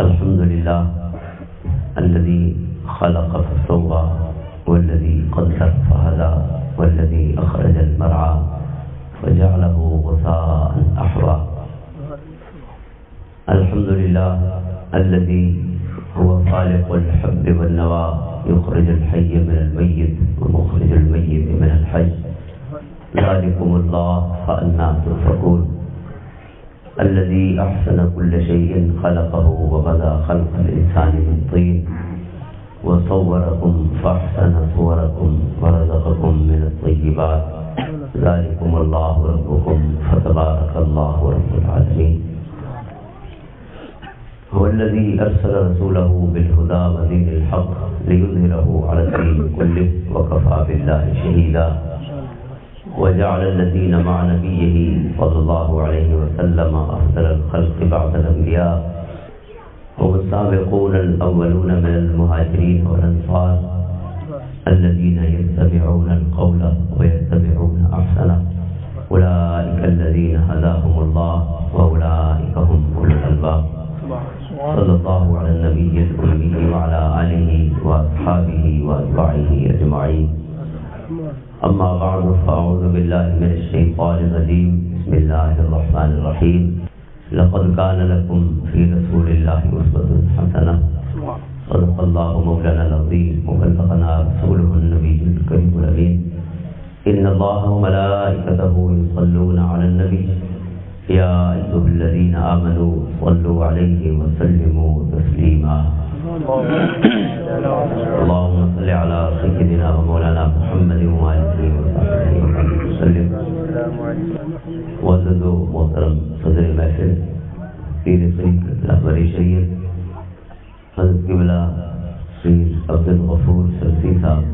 الحمد لله الذي خلق فسوى والذي قدر فهدى والذي أخرج المرعى فجعله غثاء أحوى. الحمد لله الذي هو خالق الحب والنوى يخرج الحي من الميت ومخرج الميت من الحي. ذلكم الله فأنى تؤفكون. الذي أحسن كل شيء خلقه وبدأ خلق الإنسان من طين وصوركم فأحسن صوركم ورزقكم من الطيبات. ذلكم الله ربكم فتبارك الله رب العالمين. هو الذي أرسل رسوله بالهدى ودين الحق ليظهره على الدين كله وكفى بالله شهيدا. وجعل الذين مع نبيه صلى الله عليه وسلم أفضل الخلق بعد الأنبياء هم السابقون الأولون من المهاجرين والأنصار الذين يتبعون القول ويتبعون أحسنه. أولئك الذين هداهم الله وأولئك هم أولو الألباب. صلى الله على النبي الأمي وعلى آله وأصحابه وأتباعه أجمعين. أما بعد فأعوذ بالله من الشيطان الرجيم. بسم الله الرحمن الرحيم. لقد كان لكم في رسول الله أسوة حسنة. صدق الله مولانا العظيم وبلغنا رسوله النبي الكريم الأمين. إن الله وملائكته يصلون على النبي يا أيها الذين آمنوا صلوا عليه وسلموا تسليما. اللهم صل على سيدنا ومولانا محمد وآله وصحبه وسلم. معزز و محترم صدر محفل پیر طریقت رہبری شریعت حضرت قبلہ پیر عبدالغفور سلفی صاحب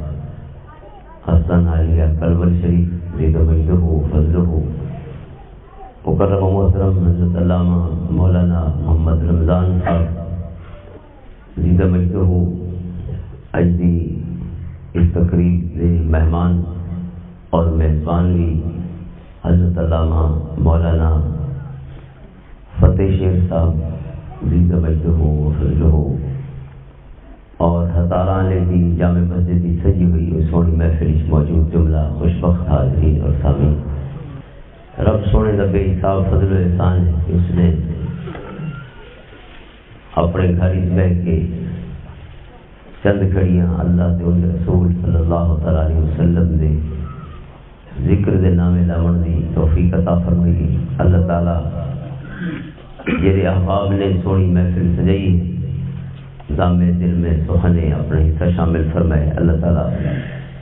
حسن عالیہ کلبل شریف زید مجدہ فضلہ. مکرم محترم حضرت علامہ مولانا محمد رمضان صاحب زید مجدہ اج دی اس تقریب کے مہمان اور میزبان بھی حضرت علامہ مولانا فتح شیر صاحب زید مجدہ فضلہ اور ہزاران کی جامع مسجد کی سجی ہوئی اس سونی محفل موجود جملہ خوشبخت حاضرین اور سامعین. رب سونے کا بے حساب فضل و احسان ہے کہ اس نے اپنے گھر بہ کے چند گھڑیاں اللہ کے رسول صلی اللہ تعالی علیہ وسلم دے ذکر دے نامے لاون دی توفیق عطا فرمائی. اللہ تعالیٰ جیرے احباب نے سونی محفل سجائی دامے دل میں سہنے اپنے حصہ شامل فرمائے. اللہ تعالیٰ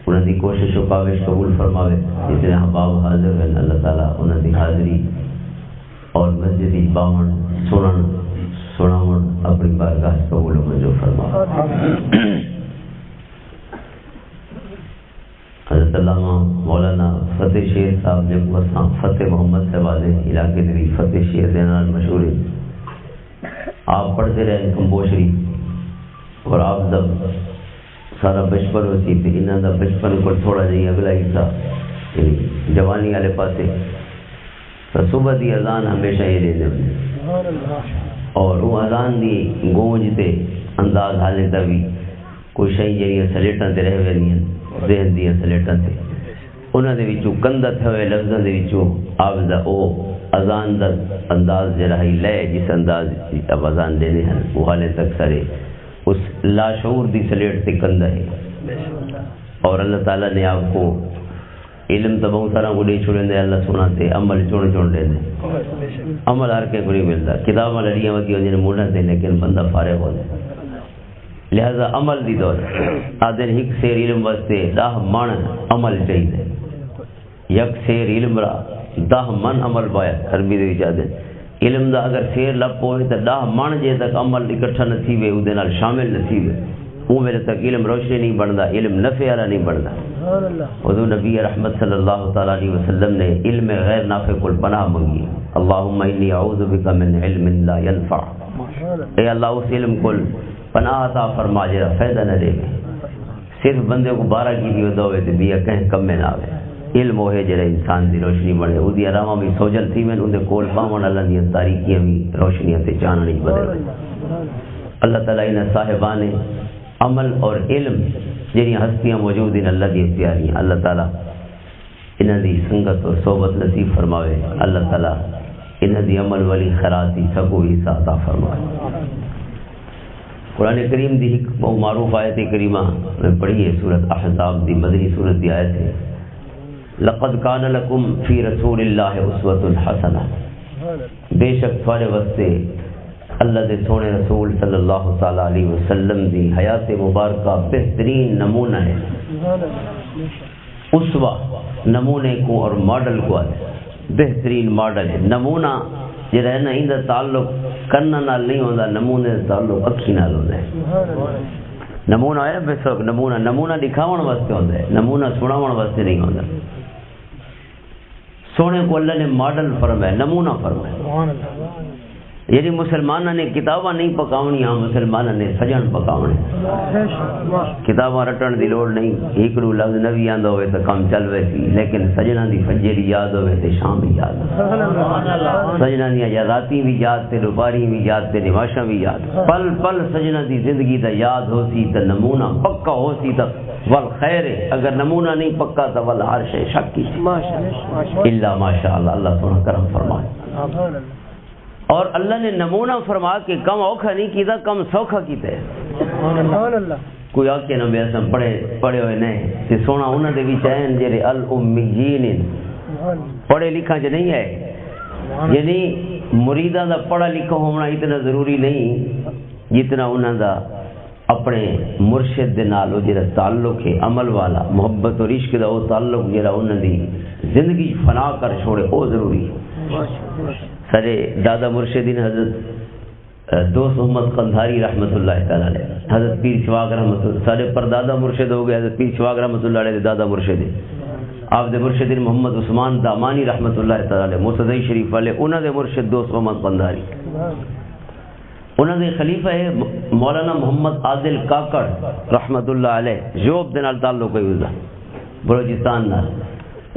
انہوں کی کوشش و کاوش قبول فرماوے. جتنے احباب حاضر ہیں اللہ تعالیٰ انہوں کی حاضری اور مسجدی باون سناون اپنی بارگاہ قبول و منظور فرماوے. حضرت علامہ مولانا فتح شیر صاحب نے فتح محمد صاحب علاقے دی فتح شیر دینا مشہور ہے. آپ پڑھتے رہے کمبو شریف اور آپ جب سارا بچپن ہوتی تھی انہوں کا بچپن کو تھوڑا جہی اگلا حصہ جوانی والے پاسے تو صبح کی اذان ہمیشہ یہ دے دیں اور وہ اذان کی گونج تے انداز حالے تک بھی کوئی شہی جہاں سلیٹاں تے رہ ویندیاں ذہن دیا سلیٹاں تے انہوں نے کندا تھے ہوئے لفظوں کے آپ دا او اذان دا انداز جڑا ہے لے جس انداز اب اذان دینے ہیں وہ حالے تک سارے اس لاشعور دی سلیٹ تے کندا ہے. اور اللہ تعالیٰ نے آپ کو علم تو بہت سارا کو نہیں چھوڑیں دے. اللہ سنا تے عمل چھوڑ دے دے. عمل ہر کے کو نہیں ملتا. کتاباں لڑیاں ہوتی ہیں جنہیں موڑا دے لیکن بندہ فارغ ہو جائے. لہذا عمل دی دور آدھے ہک سیر علم واسطے 10 من عمل چاہیے. یک سیر علم را 10 من عمل پایا عربی دے وچ آدھے علم دا اگر سیر لپ ہوئے تو 10 من جے تک عمل اکٹھا نہ تھی وے اودے نال شامل نہ تھی وے وہ میرے تک علم روشنی نہیں بنتا علم نفع والا نہیں بنتا. حضور نبی رحمت صلی اللہ تعالی علیہ وسلم نے علم غیر نافع کو پناہ منگی. اللہم انی اعوذ بک من علم لا ينفع. اے اللہ اس علم کو پناہ عطا فرما جرا فائدہ نہ دے. صرف بندے کو 12 کی دیو دو تے دیا کہیں کم میں نہ آوے. علم ہوئے جڑا انسان دی روشنی بنے او دی آرامہ بھی سوجل تھی میں اندے کول پاون اللہ دی تاریکیاں بھی روشنیاں تے چاننی بدل اللہ تعالیٰ انہیں صاحبان عمل اور علم جنہی ہستیاں موجود ہیں اللہ دی پیاریاں اللہ تعالیٰ انہیں دی سنگت اور صحبت نصیب فرماوے اللہ تعالیٰ انہیں دی عمل والی خیراتی سکو حصہ عطا فرمائے قرآن کریم دی ایک معروف آیت کریمہ میں پڑھی ہے سورۃ احزاب دی مدنی سورت دی آیت ہے لقد کان لکم فی رسول اللہ اسوۃ حسنہ بے شک تھوڑے واسطے اللہ دے سونے رسول صلی اللہ تعالی علیہ وسلم دی حیات مبارکہ بہترین نمونہ ہے اسوہ نمونے کو اور ماڈل کو بہترین ماڈل ہے نمونہ جڑا ہے نا ان دا تعلق کرنا نال نہیں ہوندا نمونے دا تعلق اکھی نال ہوندا ہے نمونہ ہے بے شک نمونہ دکھاون واسطے ہوندا ہے نمونہ سناون واسطے نہیں ہوندا سونے کو اللہ نے ماڈل فرمایا نمونہ فرمایا یعنی مسلمانہ نے کتاباں نہیں پکاونی ہاں مسلمانہ نے سجن پکاونے کتاباں رٹن دی لوڑ نہیں ایکڑو لفظ نبی آندا ہوئے تو کم چل ویسی لیکن سجنہ دی فجری یاد ہوئے تو شام بھی یاد سجنہ دی یا راتی بھی یاد تے دوپہری بھی یاد تے نماشاں بھی یاد پل پل سجنہ دی زندگی دا یاد ہو سی تو نمونہ پکا ہو سی تو والخیر اگر نمونہ نہیں پکا تو والعرش شکی الا ماشاءاللہ اللہ سبحانہ کرم فرمائے اور اللہ نے نمونہ فرما کے کم اوکھا نہیں کیتا کم سوکھا کیتا ہے کوئی آکے نبی اسم پڑھے ہوئے نہیں کہ سونا انہوں دے بھی چاہیں جیرے الامیین پڑھے لکھا جو نہیں ہے یعنی مریدہ دا پڑھا لکھا ہونا اتنا ضروری نہیں جتنا انہوں دا اپنے مرشد دے نال جیرا تعلق ہے عمل والا محبت اور عشق دا وہ تعلق جیرا انہوں دی زندگی فنا کر چھوڑے وہ ضروری ہے سارے دادا مرشدین حضرت دوست محمد قندھاری رحمۃ اللہ تعالی علیہ حضرت پیر شواق رحمۃ اللہ سارے پر دادا مرشد ہو گئے حضرت پیر شواق رحمۃ اللہ علیہ دادا مرشد آپ دے مرشدین محمد عثمان دامانی رحمۃ اللہ تعالی علیہ مرتضی شریف والے انہوں دے مرشد دوست محمد قندھاری انہوں دے خلیفہ ہے مولانا محمد عادل کاکڑ رحمۃ اللہ علیہ جوب دے نال تعلق ہے بلوچستان نال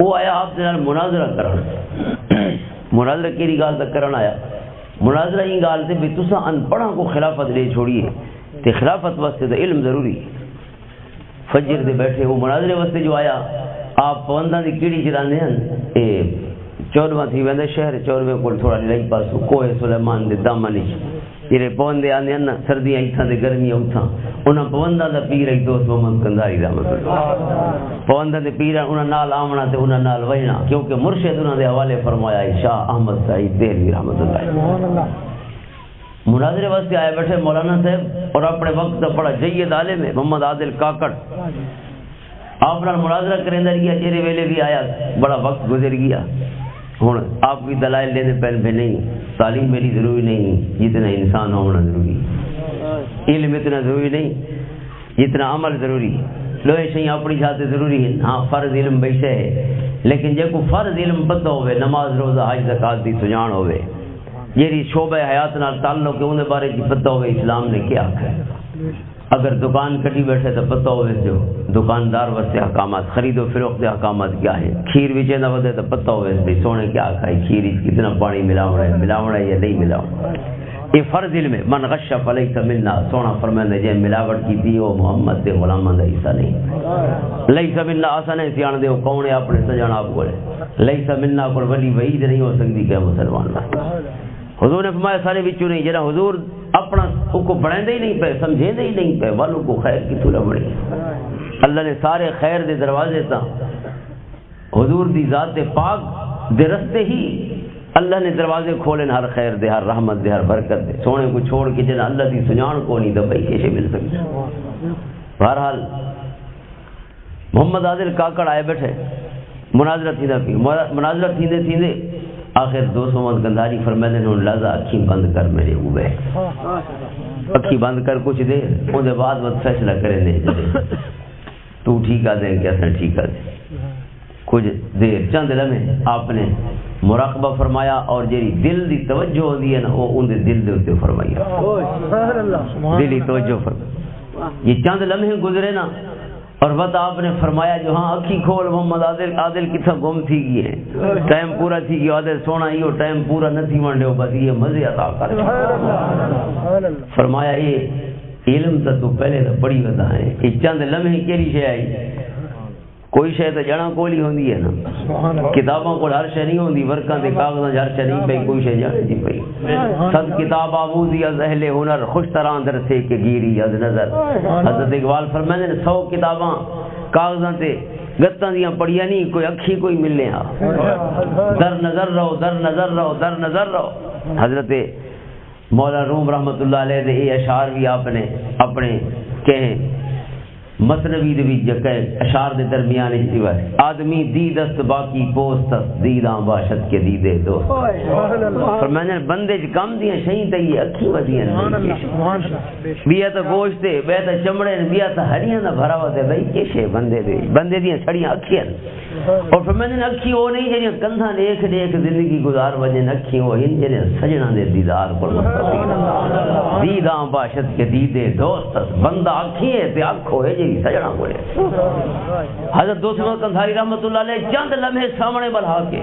وہ آیا آپ دے نال مناظرہ کرنا مناظرہ کی گال تک کرنا آیا مناظرہ ہی گال تے بھی تسا ان پڑھا کو خلافت لے چھوڑیے تے خلافت واسطے تو علم ضروری فجر دے بیٹھے وہ مناظرے واسطے جو آیا آپ پونداں دی کیڑی چلاندے ہیں اے 14واں تھی ویندے شہر 14ویں کول تھوڑا لئی پاسو کوہ سلیمان دے دامن جڑے پوندے آندے ہیں سردیاں ایتھاں تے گرمیاں اوتھاں انہاں پونداں دا پیر ہے دوست محمد قندھاری رحمۃ اللہ پونداں دے پیر انہاں نال آونا تے انہاں نال وہنا کیونکہ مرشد انہاں دے حوالے فرمایا ہے شاہ احمد سعید دہلوی رحمۃ اللہ مناظرے واسطے آئے بیٹھے مولانا صاحب اور اپنے وقت دا بڑا جید عالم ہے محمد عادل کاکڑ آپ نال مناظرہ کریندا رہیا جیرے ویلے بھی آیا بڑا وقت گزر گیا ہوں آپ بھی دلائل لینے پہن پہ نہیں تعلیم میری ضروری نہیں جتنا انسان ہونا ضروری علم اتنا ضروری نہیں جتنا عمل ضروری لوہے شہی اپنی جاتے ضروری ہے ہاں فرض علم بیشے ہے لیکن جے کو فرض علم پتہ ہوئے نماز روزہ حج زکات دی سجان ہوئے جیری شعبہ حیات نال تعلق کے انہیں بارے کی پتہ ہوئے اسلام نے کیا ہے اگر دکان کٹی بیٹھے تو پتہ ہوئے جو دکاندار واسطے حکامات خرید و فروخت حکامات کیا ہے کھیر بھی چیندہ ودے تو پتہ ہوئے بھی سونے کیا کھائی کھیر کتنا پانی ملاوڑا ہے یا نہیں ملاوڑا یہ فرض علم ہے من غش فلیس منا سونا فرمائے جے ملاوٹ کی تھی وہ محمد دے غلامہ دا حصہ نہیں لیس منا آسان ہے سیان دے وہ کون ہے اپنے سجان آپ کو لیس منا کو ولی وعید نہیں ہو سکتی کہ مسلمان حضور نے فرمایا سارے بچوں نہیں جنہا حضور اپنا کو بڑھیں دے ہی نہیں پہ سمجھیں دے ہی نہیں پہ والوں کو خیر کی طولہ بڑھی اللہ نے سارے خیر دے دروازے تا حضور دی ذات پاک دے رستے ہی اللہ نے دروازے کھولے ہر خیر دے ہر رحمت دے ہر برکت دے سونے کو چھوڑ کے جنہا اللہ دی سجان کو نہیں دبائی کیسے مل سکتے بہرحال محمد عادل کاکڑ آئے بیٹھے مناظرہ تھیندے آخر دوست محمد قندھاری فرمائے نے لازا اکھی بند کر میرے ہوئے اکھی بند کر کچھ دے ان دے بعد مت فیصلہ کرے دے تو ٹھیک آ دیں کیسا ٹھیک آ دیں کچھ دیر چند لمحے آپ نے مراقبہ فرمایا اور جیری دل دی توجہ ہو دی ہے نا وہ ان دے دل دے ہوتے فرمایا دلی توجہ فرمایا یہ چند لمحے گزرے نا اور بات آپ نے فرمایا جو ہاں اکھی کھول محمد عادل کتنا گم تھی گئی ہے ٹائم پورا تھی گیا عادل سونا یہ ٹائم پورا نہ تھی ونڈے بس یہ مزے عطا کر فرمایا یہ علم تو پہلے تو بڑی ودا ہے یہ چند لمحے کیڑی شے آئی کوئی شے تو جڑا کولی ہوندی ہے نا کتاباں کو ہر شے نہیں ہوندی ورکاں تے کاغذاں ہر شے نہیں پئی کوئی شے جانے دی پئی صد کتاب آموزی از اہل ہنر خوش طرح در سے کہ گیری از نظر حضرت اقبال فرماتے ہیں 100 کتاباں کاغذاں تے گتاں دیاں پڑھیاں نہیں کوئی اکھی کوئی ملنے ہاں در نظر رہو در نظر رہو در نظر رہو حضرت مولا روم رحمت اللہ علیہ دے یہ اشعار بھی آپ نے اپنے کہیں مثنوی دے وچ جکے اشعار دے درمیان استوا آدمی دید است باقی پوست است دیداں باشد کے دیدے دوست فرمانے بندے چ کم دیاں شیں تے یہ اکھی ودیاں بیا تا گوشت تے بیا تا چمڑے بیا تا ہڈیاں دا بھرا تے بھئی کیشے بندے دیاں چھڑیاں اکھیاں اور فرمانے اکھی وہ نہیں جڑیاں کندھاں دیکھ دیکھ زندگی گزار وجن اکھی وہ ان جڑے سجنا دے دیدار کو دیداں باشد کے دیدے دوست بندہ اکھی ہے تے اکھو ہے سجنا بولے حضرت دوست محمد کنثاری رحمت اللہ علیہ چند لمحے سامنے بڑھا کے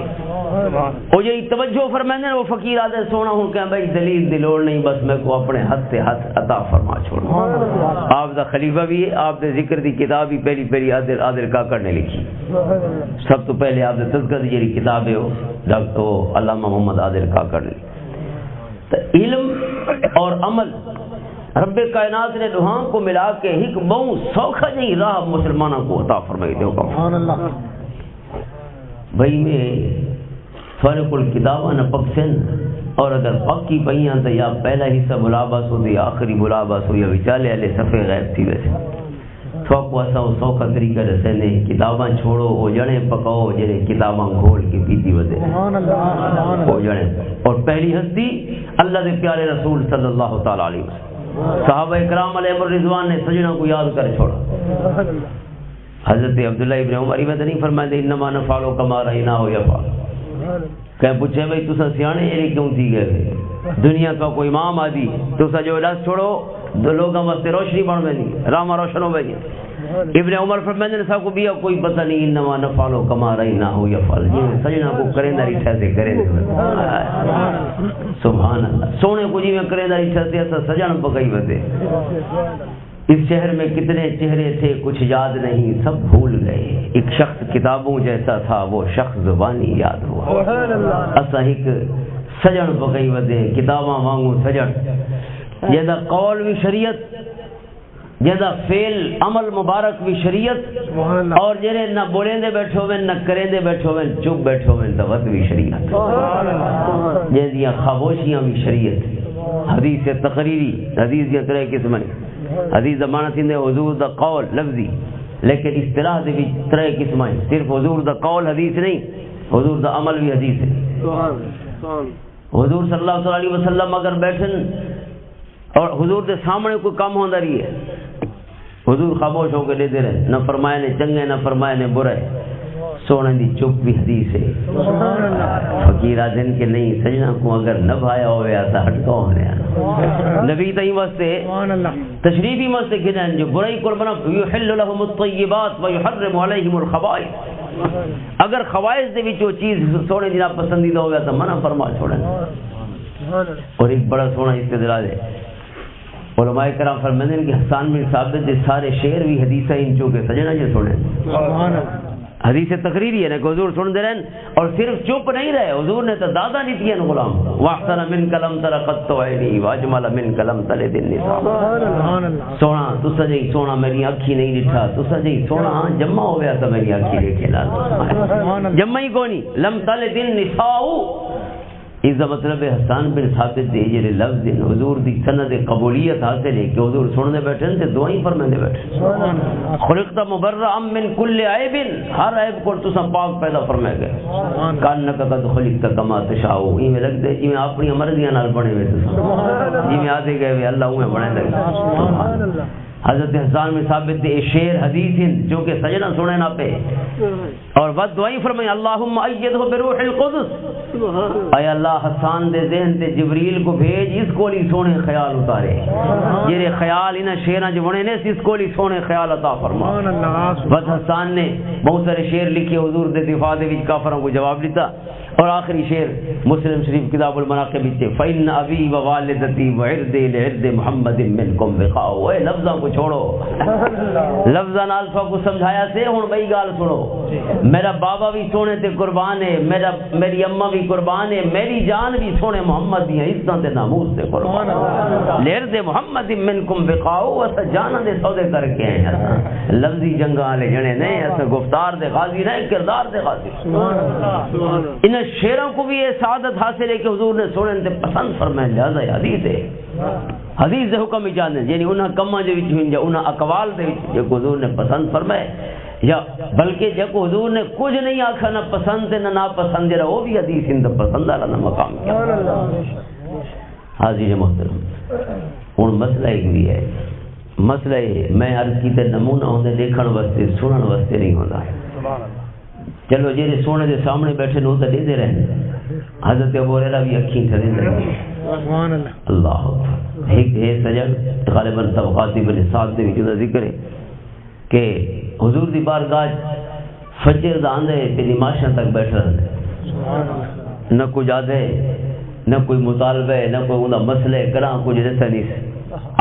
وہ یہ توجہ فرمائیں وہ فقیر آدھے سونا ہوں کہ بھائی دلیل دلوڑ نہیں بس میں کو اپنے ہاتھ سے ہاتھ عطا فرما چھوڑا آپ دا خلیفہ بھی ہے آپ دے ذکر دی کتاب بھی پہلی عادل کاکڑ نے لکھی سب تو پہلے آپ دے تذکرہ دی جڑی کتاب ہے وہ علامہ محمد عادل کاکڑ نے تو علم اور عمل رب کائنات نے دوہاں کو ملا کے ایک بہو سوکھا جی راہ مسلمانوں کو عطا فرمائی دیو کا بھائی میں فارق الکتابہ نہ پکسن اور اگر پکی پئیاں تو یا پہلا حصہ بلاباس ہو یا آخری بلاباس ہو یا وچالے والے صفحے غائب تھی ویسے سوک واسا سوکھا طریقہ رسے نے کتاباں چھوڑو او جڑے پکاؤ جڑے کتاباں گھول کے پیتی ودے او جڑے اور پہلی ہستی اللہ دے پیارے رسول صلی اللہ تعالی علیہ وسلم صحابہ اکرام علیہ الرضوان نے سجنوں کو یاد کر چھوڑا حضرت عبداللہ ابن عمر یہ نہیں فرمائے تھے انما نفعلو کما رہینا ہو یا فعل کہ پوچھے بھئی تسا سیانے یہ کیوں تھی گئے دنیا کا کوئی امام آدھی تسا جو علاج چھوڑو دو لوگوں واسطے روشنی بڑھ گئی راما روشن ہو گئی ابن عمر فرمائے صاحب کو بھی کوئی پتہ نہیں انما نفعلو کما رہینا ہو یا فعل جی سجنہ کو کریں داری ٹھہتے کریں سبحان اللہ سونے کو جی میں کریں داری ٹھہتے ایسا سجن پکئی بتے اس شہر میں کتنے چہرے تھے کچھ یاد نہیں سب بھول گئے ایک شخص کتابوں جیسا تھا وہ شخص زبانی یاد ہوا اسا ایک سجن پکئی بتے کتاباں مانگو سجن جیسا قول بھی شریعت جیسا فعل عمل مبارک بھی شریعت اور جنہیں نہ بولیں دے بیٹھو ہوئے نہ کریں دے بیٹھو ہوئے چپ بیٹھو ہوئے تو بھی شریعت جیسا خاموشیاں بھی شریعت حدیث تقریری حدیث یہ طرح قسم حدیث زمانہ تھی حضور دا قول لفظی لیکن اصطلاح دے بھی طرح قسم صرف حضور دا قول حدیث نہیں حضور دا عمل بھی حدیث ہے حضور صلی اللہ علیہ وسلم اگر بیٹھن اور حضور دے سامنے کوئی کام ہوندہ رہی ہے حضور خاموش ہو کے دے دے رہے نہ فرمائے نے چنگے نہ فرمائے نے برے سونے دی چپ بھی حدیث ہے فقیرہ دن کے نہیں سجنہ کو اگر نہ بھایا ہوئے آتا ہٹکا ہونے آنا نبی تہی واسطے تشریفی واسطے کہنا جو برائی کو بنا یحل لهم الطیبات ویحرم علیہم الخبائث اگر خوائز دے وچ وہ چیز سونے دی پسندیدہ ہوئے تو منع فرما چھوڑیں اور ایک بڑا سونا استدلال ہے علماء کرام فرماتے ہیں کہ حسان بن ثابت دے سارے شعر بھی حدیث ہیں جو کہ سجنا جو سنے حدیث تقریری ہے نا کہ حضور سن دے رہے اور صرف چپ نہیں رہے حضور نے تو دادا نہیں کیا غلام واحسن من کلم ترقت عینی واجمل من کلم تلد النساء سونا تو سجی سونا میری اکھی نہیں ڈٹھا تو سجی سونا جمع ہو گیا تو میری اکھی دیکھے لال جمع ہی کونی لم تلد النساء اس کا مطلب ہے حسان بن ثابت دے جڑے لفظ ہیں حضور دی سند قبولیت حاصل ہے کہ حضور سننے بیٹھے تے دعائیں فرماندے بیٹھے خلقت مبرئا من کل عیب ہر عیب کو تو پاک پیدا فرمائے گئے کانک قد خلقت کما تشاء یہ میں لگ دے جی میں اپنی مرضیاں نال بنے ہوئے تو جی میں آتے گئے اللہ میں بنے لگے حضرت حسان میں ثابت ہے شعر حدیث جو کہ سجنا سنے نہ پہ اور بد دعائی فرمائے اللہم ایدہ بروح القدس، اے اللہ حسان دے ذہن تے جبریل کو بھیج اس کو لی سونے خیال اتارے، یہ خیال انہیں شعرہ جو بنے نے اس کو لی سونے خیال عطا فرما۔ بد حسان نے بہت سارے شعر لکھے حضور دے دفاع دے وچ کافروں کو جواب دیتا، اور آخری شعر مسلم شریف کتاب المناقب وچ فإن ابی و والدتی وعردی لعرد محمد منکم وقاء، اے لفظاں کو چھوڑو، لفظاں نال کو سمجھایا سے ہن بئی گال سنو، میرا بابا بھی سونے تے قربان ہے، میری اماں بھی قربان ہے، میری جان بھی سونے محمد دی عزت تے ناموس تے قربان ہے، لعرد محمد منکم وقاء، اس جاناں دے سودے کر کے ہیں اساں، لفظی جنگاں والے جنے نہیں، اس گفتار دے غازی نہیں، کردار دے غازی۔ ان شعروں کو بھی یہ سعادت حاصل ہے کہ حضور نے سونے تے پسند فرمائے، لہذا حدیث ہے، حدیث دے حکم اجازت، یعنی انہاں کماں دے وچ ہن یا انہاں اقوال دے وچ جو حضور نے پسند فرمائے، یا بلکہ جب حضور نے کچھ نہیں آکھا نہ پسند تے نہ ناپسند، جڑا وہ بھی حدیث اندر پسند والا نہ مقام کیا۔ حاضر محترم، ہن مسئلہ ایک بھی ہے، مسئلہ ہے میں عرض کیتے نمونہ ہوندے دیکھن واسطے سنن واسطے نہیں ہوندا، چلو جی سونے دے سامنے بیٹھے نو تو دے رہے ہیں، حضرت ابو ہریرہ بھی اکھیں تھے دے اللہ ایک ہے سجن غالباً طبقات ابن سعد دے وچ ذکر ہے کہ حضور دی بارگاہ فجر دا آندے تے نماشاں تک بیٹھے رہندے، نہ کچھ آدھے نہ کوئی مطالبہ نہ کوئی انہاں مسئلے کراں کچھ دسا نہیں سے۔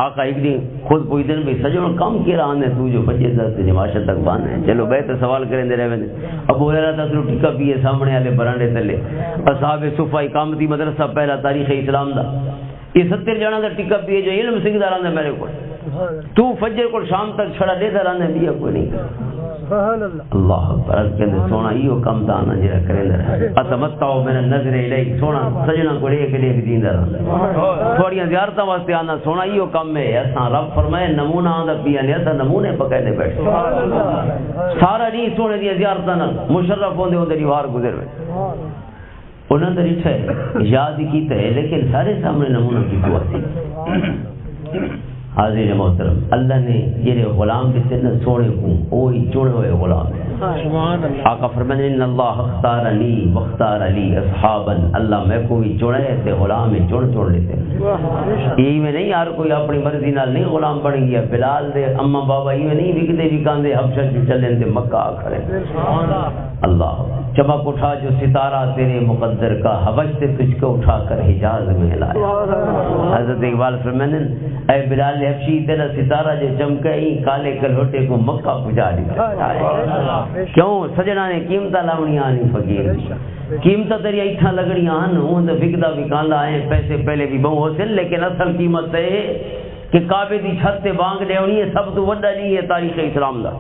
آقا ایک دن خود پوچھتے ہیں بھائی سجن کم کی رہا ہے تو جو فجر دا نماشاں تک باندھ ہے، چلو بیٹھ سوال کریں دے رہے ہیں۔ ابو ہریرہ تاسو ٹکا پیے سامنے والے برانڈے تلے، اصحاب صفہ اقامتی مدرسہ پہلا تاریخ اسلام دا، یہ 70 جنا دا ٹکا پیے جو علم سکھدا رہندا میرے کو، تو فجر کو شام تک چھڑا دیتا رہندا بھی کوئی نہیں۔ اللہ اکبر، کہندے سونا ایو کم دانا جڑا کریندا اتمتعوا من النظر الیک، سونا سجنا کو لے کے دیندا رہندا، تھوڑیاں زیارتاں واسطے آنا سونا ایو کم ہے، اساں رب فرمائے نمونہ آندا پیا نے، اساں نمونے پکائے بیٹھے سارا نہیں سونے دی زیارتاں نال مشرف ہوندے ہوندے دیوار گزر وے، انہاں نے رچھا ہے یاد ہی کیتا ہے لیکن سارے سامنے نمونہ کی دعا تھی۔ حاضر محترم، اللہ نے یہ غلام کے سن سونے کو وہی چنے ہوئے غلام ہے۔ آقا فرماتے ہیں ان اللہ اختار علی واختار علی اصحابا، اللہ میں کو بھی چنے تے غلام ہی چن لیتے ہیں۔ یہی میں نہیں یار کوئی اپنی مرضی نال نہیں غلام بن گیا، بلال دے اما بابا یہ نہیں وکدے وکاندے حبشہ چلے تے مکہ آ کھڑے۔ اللہ چمک اٹھا جو ستارہ تیرے مقدر کا، حبش سے تجھ کو اٹھا کر حجاز میں لایا۔ حضرت اقبال فرماتے ہیں اے بلال حبشی تیرا ستارہ جو چمکا ہی کالے کلوٹے کو مکہ پہنچا دیا۔ کیوں سجنا نے قیمتاں لاونیاں آنی فقیر، قیمتاں تیری ایتھاں لگڑیاں ہن، ہوں تے وکدا وکاندا ہے، پیسے پہلے بھی بہت حاصل، لیکن اصل قیمت ہے کہ کعبے دی چھت تے بانگ ڈیونی ہے، سب تو وڈا نہیں ہے تاریخ اسلام دا۔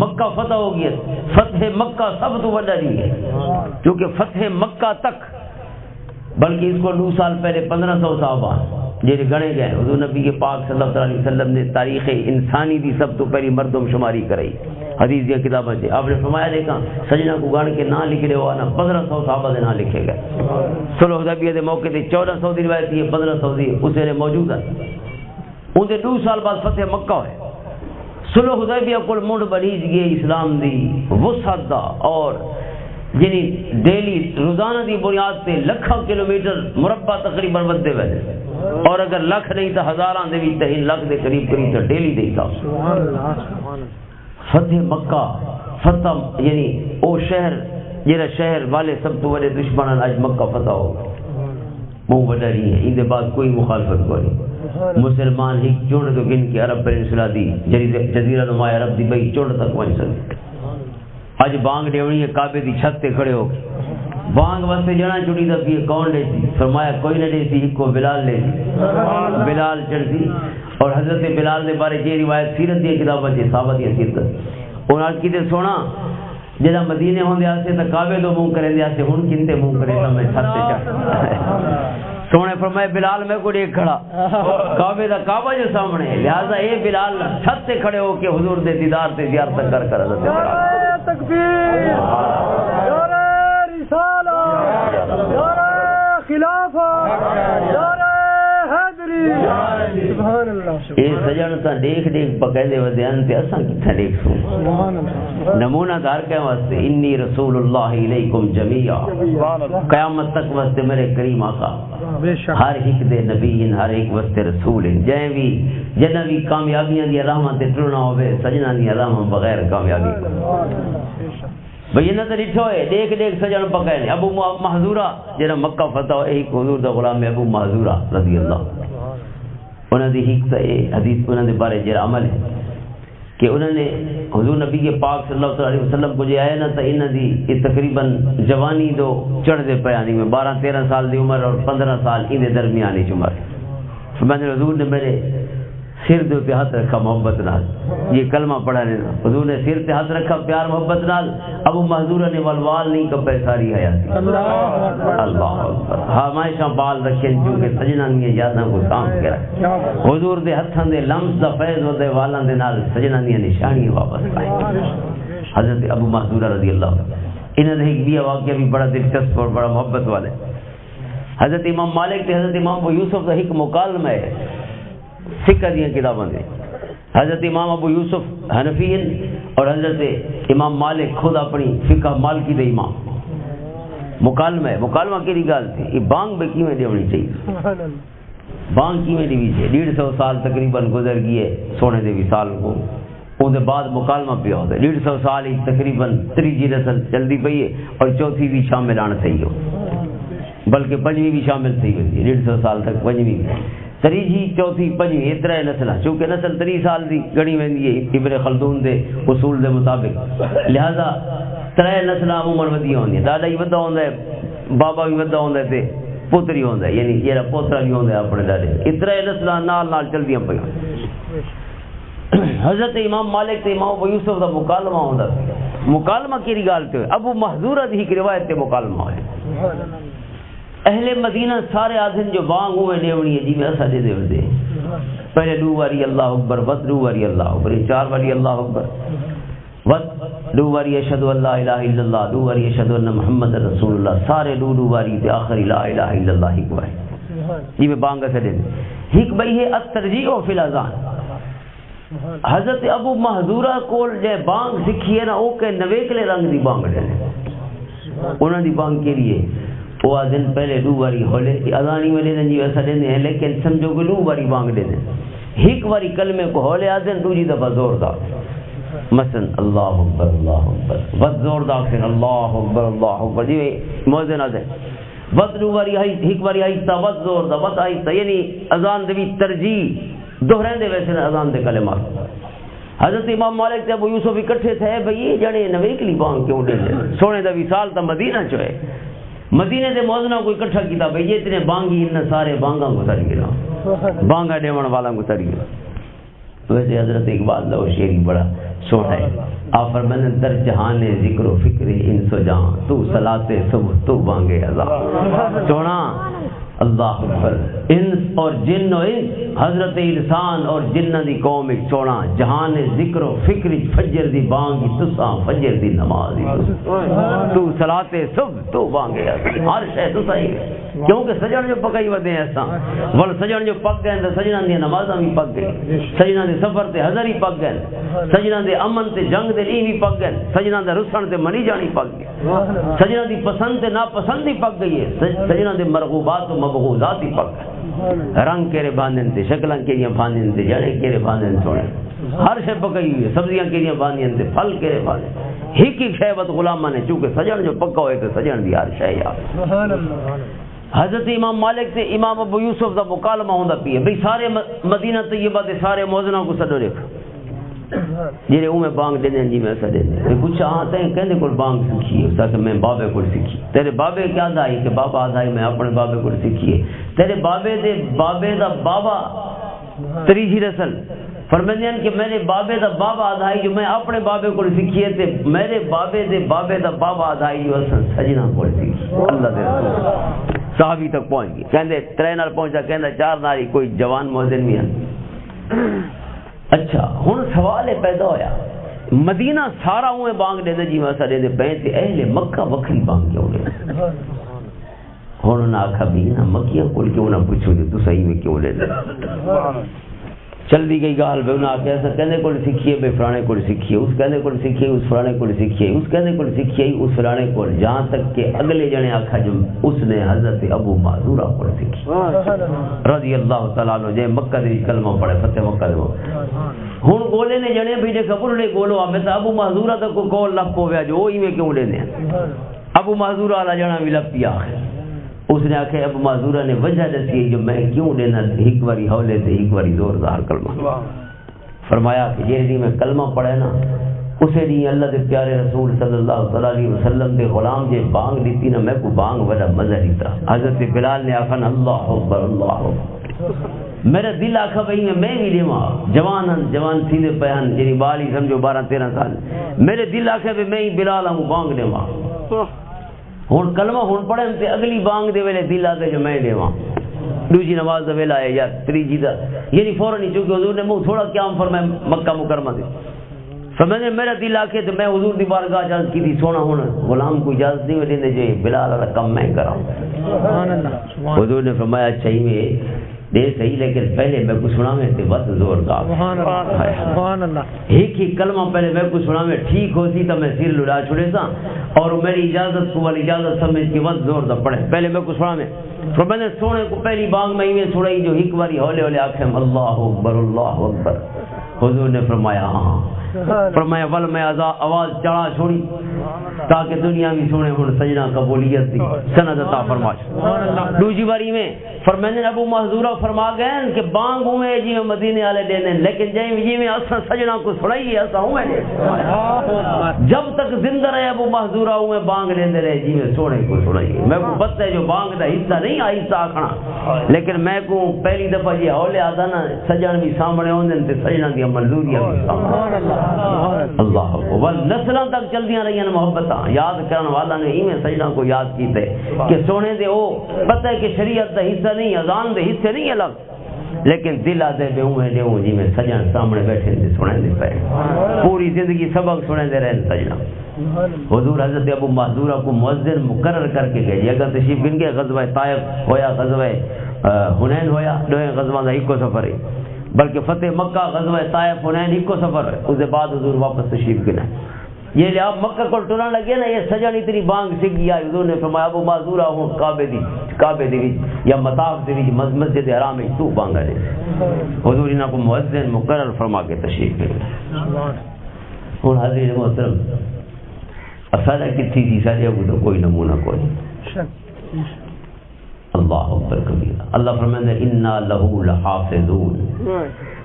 مکہ فتح ہو گیا، فتح مکہ سب تو وڈا نہیں ہے، کیونکہ فتح مکہ تک بلکہ اس کو 2 سال پہلے 1500 صحابہ جیسے گنے گئے، حضور نبی کے پاک صلی اللہ علیہ وسلم نے تاریخ انسانی دی سب تو پہلی مردم شماری کرائی حدیث یا کتابیں سے۔ آپ نے فرمایا دیکھا سجنا کو گن کے نام لکھ رہے ہو نا 1500 صحابہ دے نام لکھے گئے۔ صلح حدیبیہ دے موقع تے 1400 دی روایت ہے، 1500 دی اس نے موجود ہے۔ ان دے 2 سال بعد فتح مکہ ہوئے۔ صلح حدیبیہ کول منڈ بنیج گئے اسلام دی وسعت دا، اور یعنی ڈیلی روزانہ دی بنیاد تے لکھاں کلومیٹر مربع تقریباً ودے وے، اور اگر لکھ نہیں تو ہزاراں دے وچ 3 لاکھ دے قریب تو ڈیلی دے حساب۔ فتح مکہ فتح یعنی او شہر جہاں شہر والے سب تو بڑے دشمن اج مکہ فتح ہو گیا، منہ وڈا نہیں ہے، ان دے بعد کوئی مخالفت کوئی نہیں۔ مسلمان ہی چونڈ تو گن کے عرب پینسلا دی جزیرہ نما عرب دی بئی چونڈ تک پہنچ سکتے۔ اج بانگ ڈیونی ہے کعبے دی چھت تے کھڑے ہو گئے، بانگ واسطے جنا چڑی دا پیے کون لے سی؟ فرمایا کوئی نہ دے سی، ایک کو بلال لے سی، بلال چڑھ سی۔ اور حضرت بلال دے بارے یہ روایت سیرت دی کتاباں چ صحابہ دی سیرت انہاں کیتے سونا جڑا مدینے ہوندے آسے تے کعبے دو منہ کرے دے ہن کینتے منہ کرے تے میں چھت تے چڑھ سونے فرمایا بلال میں کو دیکھ کھڑا کعبے دا کعبہ جو سامنے، لہذا اے بلال چھت تے کھڑے ہو کے حضور دے دیدار تے زیارت کر کر حضرت بلال تکبیر، نعرہ رسالہ، نعرہ خلافہ، نعرہ حیدری، سبحان اللہ اے سجن تا دیکھ دیکھ پکیندے ودیان تے اساں کتھا دیکھ سوں سبحان اللہ نمونہ دار کے واسطے انی رسول اللہ الیکم جمیعا قیامت تک واسطے میرے کریم آقا بے شک ہر ایک دے نبی ہر ایک واسطے رسول ہیں جے بھی جنہ بھی کامیابیاں دی علامت تے ٹرنا ہوے سجنا دی علامت بغیر کامیابی بھئی نہ تے ڈٹھو ہے دیکھ دیکھ سجن پکائے نے ابو محذورہ جڑا مکہ فتح ایک حضور دا غلام ہے ابو محذورہ رضی اللہ انہاں دی ایک حدیث انہاں دے بارے جڑا عمل ہے کہ انہوں نے حضور نبی کے پاک صلی اللہ علیہ وسلم کو جو آیا نا تو انہوں دی یہ تقریباً جوانی دو چڑھ دے پیانی میں 12-13 سال دی عمر اور 15 سال ان درمیانی عمر میں نے حضور نے میرے سر دے تے ہاتھ رکھا محبت نال یہ کلمہ پڑھا نے حضور نے سر تے ہاتھ رکھا پیار محبت نال ابو محذورہ نے والوال نہیں کپے ساری حیاتی اللہ اکبر ہمیشہ بال رکھیں چونکہ سجنا نہیں یاداں کو سانپ کے رکھ حضور دے ہتھاں دے لمس دا فیض ودے والاں دے نال سجنا دی نشانی واپس آئی حضرت ابو محذورہ رضی اللہ انہاں نے ایک بھی واقعہ بھی بڑا دلچسپ اور بڑا محبت والے حضرت امام مالک تے حضرت امام ابو یوسف دا ایک مکالمہ ہے فقہ دی کتاباں دے حضرت امام ابو یوسف حنفی اور حضرت امام مالک خود اپنی فقہ مالکی دے امام مکالمہ کی گل تھی یہ بانگ بے کیویں دیونی چاہیے بانگ کیویں دیوی چاہیے 150 سال تقریباً گزر گئے سونے دے وصال کو ان دے بعد مکالمہ پیا ہوتا ہے 150 سال ہی تقریباً تیجی نسل چلتی پئی ہے اور چوتھی بھی شامل آنا صحیح ہو بلکہ پنجویں بھی شامل صحیح ہوتی ہے 150 سال تک پنجویں تریجی چوتھی پنجویں اترا نسل چونکہ نسل 3 سال دی گڑی ویندی ہے ابن خلدون دے اصول دے مطابق لہذا 3 نسل عموماً ودی ہوندی دادا ہی ودا ہوندا ہے بابا بھی ودا ہوندا ہے پوتری ہوندا ہے یعنی یہ پوترا بھی ہوندا ہے اپنے دادے اترا نسل نال نال چلدیاں پیاں حضرت امام مالک تے امام ابو یوسف دا مکالمہ ہوندا مکالمہ کی گل تے ابو محذورہ دی ایک روایت تے مکالمہ ہے اہل مدینہ سارے آدھن جو بانگ ہوئے لیونی ہے جی میں ایسا دے دے پہلے 2 باری اللہ اکبر وقت 2 باری اللہ اکبر 4 باری اللہ اکبر وقت 2 باری اشہد اللہ الہ الا اللہ 2 باری اشہد ان محمد رسول اللہ سارے 2 باری تے آخری لا الہ الا اللہ ہی کوئی جی میں بانگ ایسا دے دے ہک بھئی ہے الترجیع فی الاذان حضرت ابو محذورہ کول جے بانگ سکھی ہے نا او کے نویکلے رنگ دی بانگ دے انہاں دی بانگ کے لیے وہ دن پہلے 2 باری ہولے اذانی میں دے جی ایسا دے ہیں لیکن سمجھو کہ 2 باری بانگ دے دیں ایک باری کلمے کو ہولے آدھن دوسری دفعہ زور دا مثلا اللہ اکبر اللہ اکبر بس زور دا پھر اللہ اکبر جی موزن آدھن بس 2 باری ایک باری آہستہ بس زور دا بس آہستہ یعنی اذان دے بھی ترجیح دوہرین دے ویسے اذان دے کلمات حضرت امام مالک تے ابو یوسف اکٹھے تھے بھئی یہ جڑے نویکلی بانگ کیوں دے سونے دا وصال تا مدینہ چوئے مدینے دے موزنہ کوئی کٹھا کیتا بھئی یہ اتنے بانگی انہیں سارے بانگاں کو تر گیا بانگا ڈیمن والا کو تر گیا ویسے حضرت اقبال دا شعری بڑا سونا ہے آپ فرمانے در جہان ذکر و فکر انس و جہاں تو صلاۃ صبح تو بانگے ازاں سونا اللہ اکبر انس اور جن و انس حضرت انسان اور جنہ دی قوم ایک سونا جہان ذکر و فکر فجر دی بانگی تساں فجر دی نماز تو صلاۃ صبح تو بانگے ہر شے تساں ہی کیونکہ سجن جو پکائی ودے ایسا ول سجن جو پک گئے تے سجنا دی نمازاں بھی پک گئی سجنا دے سفر تے حضر ہی پک گئے سجنا دے امن تے جنگ دے لی بھی پک گئے سجنا دے رسن تے منی جانی پک گئے سجنا دی پسند تے ناپسند ہی پک گئی ہے سجنا دے مرغوبات و مبغوضات ہی پک گئے رنگ کیرے باندھن تے شکلاں کیریاں باندھن تے جڑے کیرے باندھن سونے ہر شے پکائی ہوئی ہے سبزیاں کیریاں باندھن تے پھل کیرے باندھن ایک ہی شے بت غلاماں نے چونکہ سجن جو پکا ہوئے تے سجن دی ہر شے یاد سبحان اللہ حضرت امام مالک سے امام ابو یوسف دا مکالمہ ہوندا پی ہے بھئی سارے مدینہ طیبہ دے سارے موزنہ کو سدو رکھ جڑے اوے بانگ دے دیں جی میں ایسا دے دیں پوچھا ہاں تے کہندے کول بانگ سیکھی ہے اس کہ میں بابے کول سیکھی تیرے بابے کیا دائی کہ بابا آدھائی میں اپنے بابے کول سیکھی ہے تیرے بابے دا بابا تریجی رسل فرماندے ہیں کہ میرے بابے دا بابا آدھائی جو میں اپنے بابے کول سیکھی ہے تے میرے بابے دا بابا آدھائی جو سجنا کول سیکھی اللہ دے رسول صحابی تک پہنچ گئی کہندے 3 نال پہنچا کہندا 4 نال کوئی جوان مؤذن بھی ہے اچھا ہن سوال پیدا ہویا مدینہ سارا اوے بانگ دے جی واسا دے پے تے اہل مکہ وکھری بانگ کیوں دے ہوں نہ آخا بھی نہ مکیاں کول کیوں نہ پوچھو جو تو صحیح میں کیوں لے دے چل دی گئی گال بے انہیں آخیا ایسا کہنے کو سیکھیے بے فلانے کو سیکھیے اس کہنے کو سیکھیے اس فلانے کو سیکھیے اس کہنے کو سیکھیے اس فلانے کو جہاں تک کہ اگلے جنے آخا جو اس نے حضرت ابو معذورہ کو سیکھی رضی اللہ تعالیٰ عنہ جے مکہ دی کلمہ پڑھے فتح مکہ دے ہوں گولے نے جنے بھی دیکھا پڑھنے گولو آ میں تو ابو معذورہ تک کو کول لپ پو گیا جو وہی میں کیوں لے دیں ابو معذورہ والا جنا بھی لپ پیا اس نے آخیا ابو معذورہ نے وجہ دسی جو میں کیوں لینا ایک باری حولے تے ایک باری زوردار کلمہ فرمایا کہ جہے دی میں کلمہ پڑھے نا اسے دی اللہ دے پیارے رسول صلی اللہ علیہ وسلم دے غلام جے بانگ دیتی نا میں کو بانگ بڑا مزہ دیتا حضرت بلال نے آخا اللہ اکبر اللہ اکبر میرا دل آخا بھئی میں بھی لیما جوان سیدھے پیان جنی بالی سمجھو 12-13 سال میرے دل آخا بھی میں ہی بلال ہوں بانگ لیما ہوں کلمہ ہوں پڑھیں تے اگلی بانگ دے ویلے دل آتے جو میں لیواں دوسری نماز دا ویلا ہے یا تریجی دا یعنی فوراً ہی چونکہ حضور نے منہ تھوڑا قیام فرمائے مکہ مکرمہ دے سمجھے میرا دل آکے تو میں حضور دی بارگاہ اجازت کی تھی سونا ہونا غلام کو اجازت نہیں دینے جو بلال والا کم میں کراؤں حضور نے فرمایا چاہیے میں دے صحیح لیکن پہلے میں کو سنا میں تے بس زور کا سبحان اللہ ایک ہی کلمہ پہلے میں کو سنا میں ٹھیک ہوتی تو میں سر لڑا چھوڑے سا اور میری اجازت کو والی اجازت سمجھ کے بس زور دا پڑے پہلے میں کو سنا میں نے سونے کو پہلی بانگ میں ہی چھوڑائی جو ایک باری ہولے ہولے آنکھیں اللہ اکبر حضور نے فرمایا ہاں فرمایا ول میں آواز چڑھا چھوڑی تاکہ دنیا بھی سونے ہوں سجنا قبولیت دی سند عطا فرما دوسری باری میں فرمانے ابو معذورہ فرما گئے کہ بانگ ہوئے جی میں مدینے والے دے دیں لیکن جی میں اساں سجنا کو سنائیے اساں ہوئے جب تک زندہ رہے ابو معذورہ ہوئے بانگ لیندے رہے جی میں سونے کو سنائیے میں کو پتہ ہے جو بانگ دا حصہ نہیں آہستہ آکھنا لیکن میں کو پہلی دفعہ یہ ہولے آدھا نا سجن بھی سامنے ہوندے تے سجنا دی منظوریاں بھی سامنے اللہ اکبر نسلاں تک چلدیاں رہیاں محبتاں یاد کرن والا نے ایویں سجنا کو یاد کیتے کہ سونے دے او پتہ ہے کہ شریعت دا حصہ نہیں اذان دے حصے نہیں الگ لیکن دل آتے بے ہوئے دے جی میں سجن سامنے بیٹھے دے سنے دے پے پوری زندگی سبق سنے دے رہے سجنا حضور حضرت ابو معذورہ کو مؤذن مقرر کر کے گئے اگر تشریف گن کے غزوہ طائف ہویا غزوہ حنین ہویا دوئے غزوہ دا ایک کو سفر ہے بلکہ فتح مکہ غزوہ طائف حنین ایک کو سفر ہے اس کے بعد حضور واپس تشریف گنا یہ لئے آپ مکہ کو ٹران لگے نا یہ سجن اتنی بانگ سکھ گیا حضور نے فرمایا ابو معذورہ ہوں کعبے دی یا مطاف دی مسجد حرام میں تو بانگا دے حضور انہاں کو مؤذن مقرر فرما کے تشریف گنا ہوں حضرت محترم اسادہ کتھی تھی سارے ابو تو کوئی نمونہ کوئی اللہ اکبر کبیرہ اللہ فرمائے انا لہو لحافظون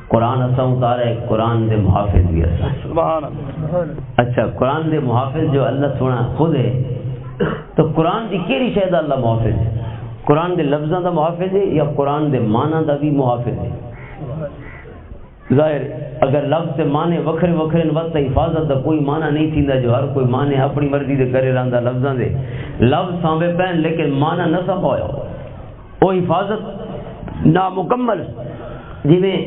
قرآن اساں اتارے قرآن دے محافظ بھی اساں سبحان اللہ اچھا قرآن دے محافظ جو اللہ سونا خود ہے تو قرآن دی کیڑی شے دا اللہ محافظ ہے قرآن دے لفظاں دا محافظ ہے یا قرآن دے معنی دا بھی محافظ ہے ظاہر اگر لفظ تے معنی وکھرے وکھرے وقت حفاظت دا کوئی معنی نہیں تھیندا جو ہر کوئی معنی اپنی مرضی دے کرے رہندا لفظاں دے لفظ سامنے پہن لیکن معنی نہ سب ہویا وہ حفاظت نامکمل جی میں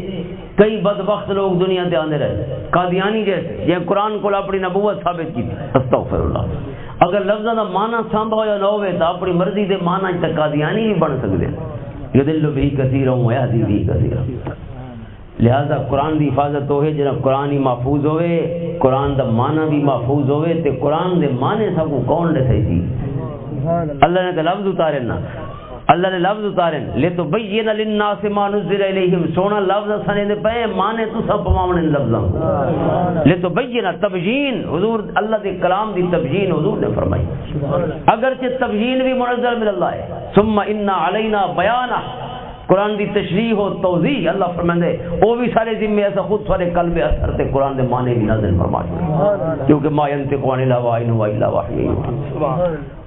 کئی بدبخت لوگ دنیا تے آنے رہے قادیانی جیسے یہ قرآن کو اپنی نبوت ثابت کی تھی استغفر اللہ اگر لفظاں دا معنی سامنے ہویا نہ ہوئے تو اپنی مرضی دے معنی تے قادیانی بھی بن سکتے ہیں یدل بھی کثیرا و یہدی بھی کثیرا لہذا قرآن دی حفاظت ہوئے جناب قرآن ہی محفوظ ہوئے قرآن دا معنی بھی محفوظ ہوئے تے قرآن دے معنی سب کو کون لے تھی اللہ نے تو لفظ اتارے نا اللہ نے لفظ اتارے لتبین للناس ما نزل الیہم سونا لفظ سنے دے پے معنی تو سب پماونے لفظاں لتبین تبیین حضور اللہ دے کلام دی تبیین حضور نے فرمائی اگرچہ تبیین بھی منزل من اللہ ہے ثم ان علینا بیانہ قرآن دی تشریح و توضیح اللہ فرمائے وہ بھی سارے ذمہ ایسا خود سارے قلب اثر تے قرآن دے معنی بھی نازل فرمائے کیونکہ ما ينطق عن الهوى ان هو الا وحی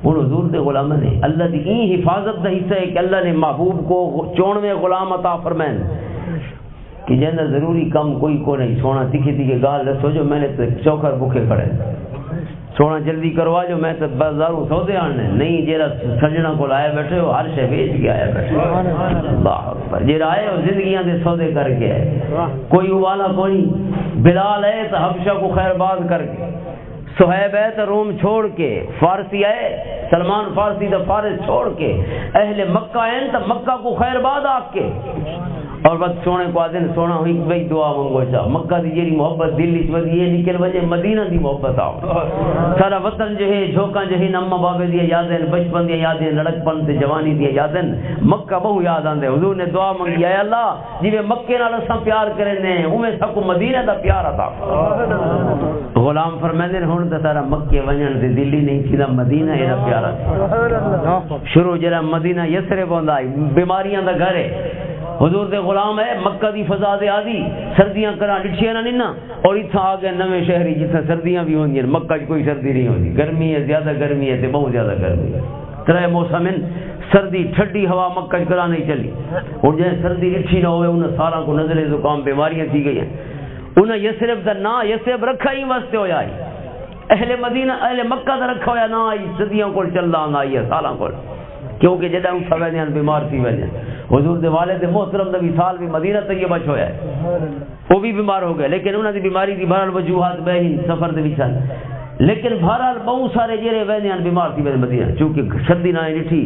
اور حضور دے غلام نے اللہ دی این حفاظت دا حصہ ہے کہ اللہ نے محبوب کو 94 غلام عطا فرمائے کہ جنہ ضروری کم کوئی کو نہیں سونا تکھی تکھی گال رسو جو میں نے چوکر بکھے کھڑے سونا جلدی کروا جو میں تو بازاروں سودے آنے نہیں جیرا سجنہ کو لائے بیٹھے ہو ہر شے بیچ کے آیا بیٹھے اللہ اکبر جیرا آئے ہو زندگیاں دے سودے کر کے آئے کوئی والا کوئی بلال ہے تو حبشہ کو خیر باز کر کے صہیب ہے تو روم چھوڑ کے، فارسی ہے سلمان فارسی تو فارس چھوڑ کے، اہل مکہ ہیں تو مکہ کو خیر باد آ کے، اور بس سونے کو آدھن سونا ہوئی بھئی دعا منگو چاہ مکہ دی جیری محبت دلی چوزی یہ نکل وجہ مدینہ دی محبت آؤ سارا وطن جو ہے جھوکاں جو ہے نمہ بابے دیا یادیں بچپن دیا یادیں لڑک پن تے جوانی دیا یادیں مکہ بہو یاد آندے حضور نے دعا منگی اے اللہ جی مکے نال اساں پیار کرنے انہیں سب کو مدینہ دا پیار عطا غلام فرمائندے ہن تے سارا مکے ونجن تے دلی نہیں تھیدا مدینہ اینا پیارا شروع جڑا مدینہ یسرب ہوندا بیماریاں دا گھر ہے حضور دے غلام ہے مکہ دی فضا دے آدھی سردیاں کراں ڈٹھیاں نہ نہ اور اتھا آ گئے نویں شہری جتھا سردیاں بھی ہوندی ہیں مکہ کوئی سردی نہیں ہوندی گرمی ہے زیادہ گرمی ہے تے بہت زیادہ گرمی ہے ترے موسم سردی ٹھڈی ہوا مکہ کرا نہیں چلی اور جے سردی ڈٹھی نہ ہوئے انہاں سارا کو نزلے زکام بیماریاں تھی گئی ہیں انہاں یثرب دا نا یثرب رکھا ہی واسطے ہویا ہے اہل مدینہ اہل مکہ دا رکھا ہویا نا آئی صدیاں کول چلدا نہ آئی سالاں کول کیونکہ جدہ اٹھا ویندے بیمار تھی ویندے حضور دے والد محترم دا وصال بھی مدینہ طیبہ چ ہویا ہے وہ بھی بیمار ہو گئے لیکن انہاں دی بیماری دی بہرحال وجوہات بہن سفر دے وچ لیکن بہرحال بہت سارے جڑے ویندے بیمار تھی ویندے مدینہ چونکہ سردی نہ ڈٹھی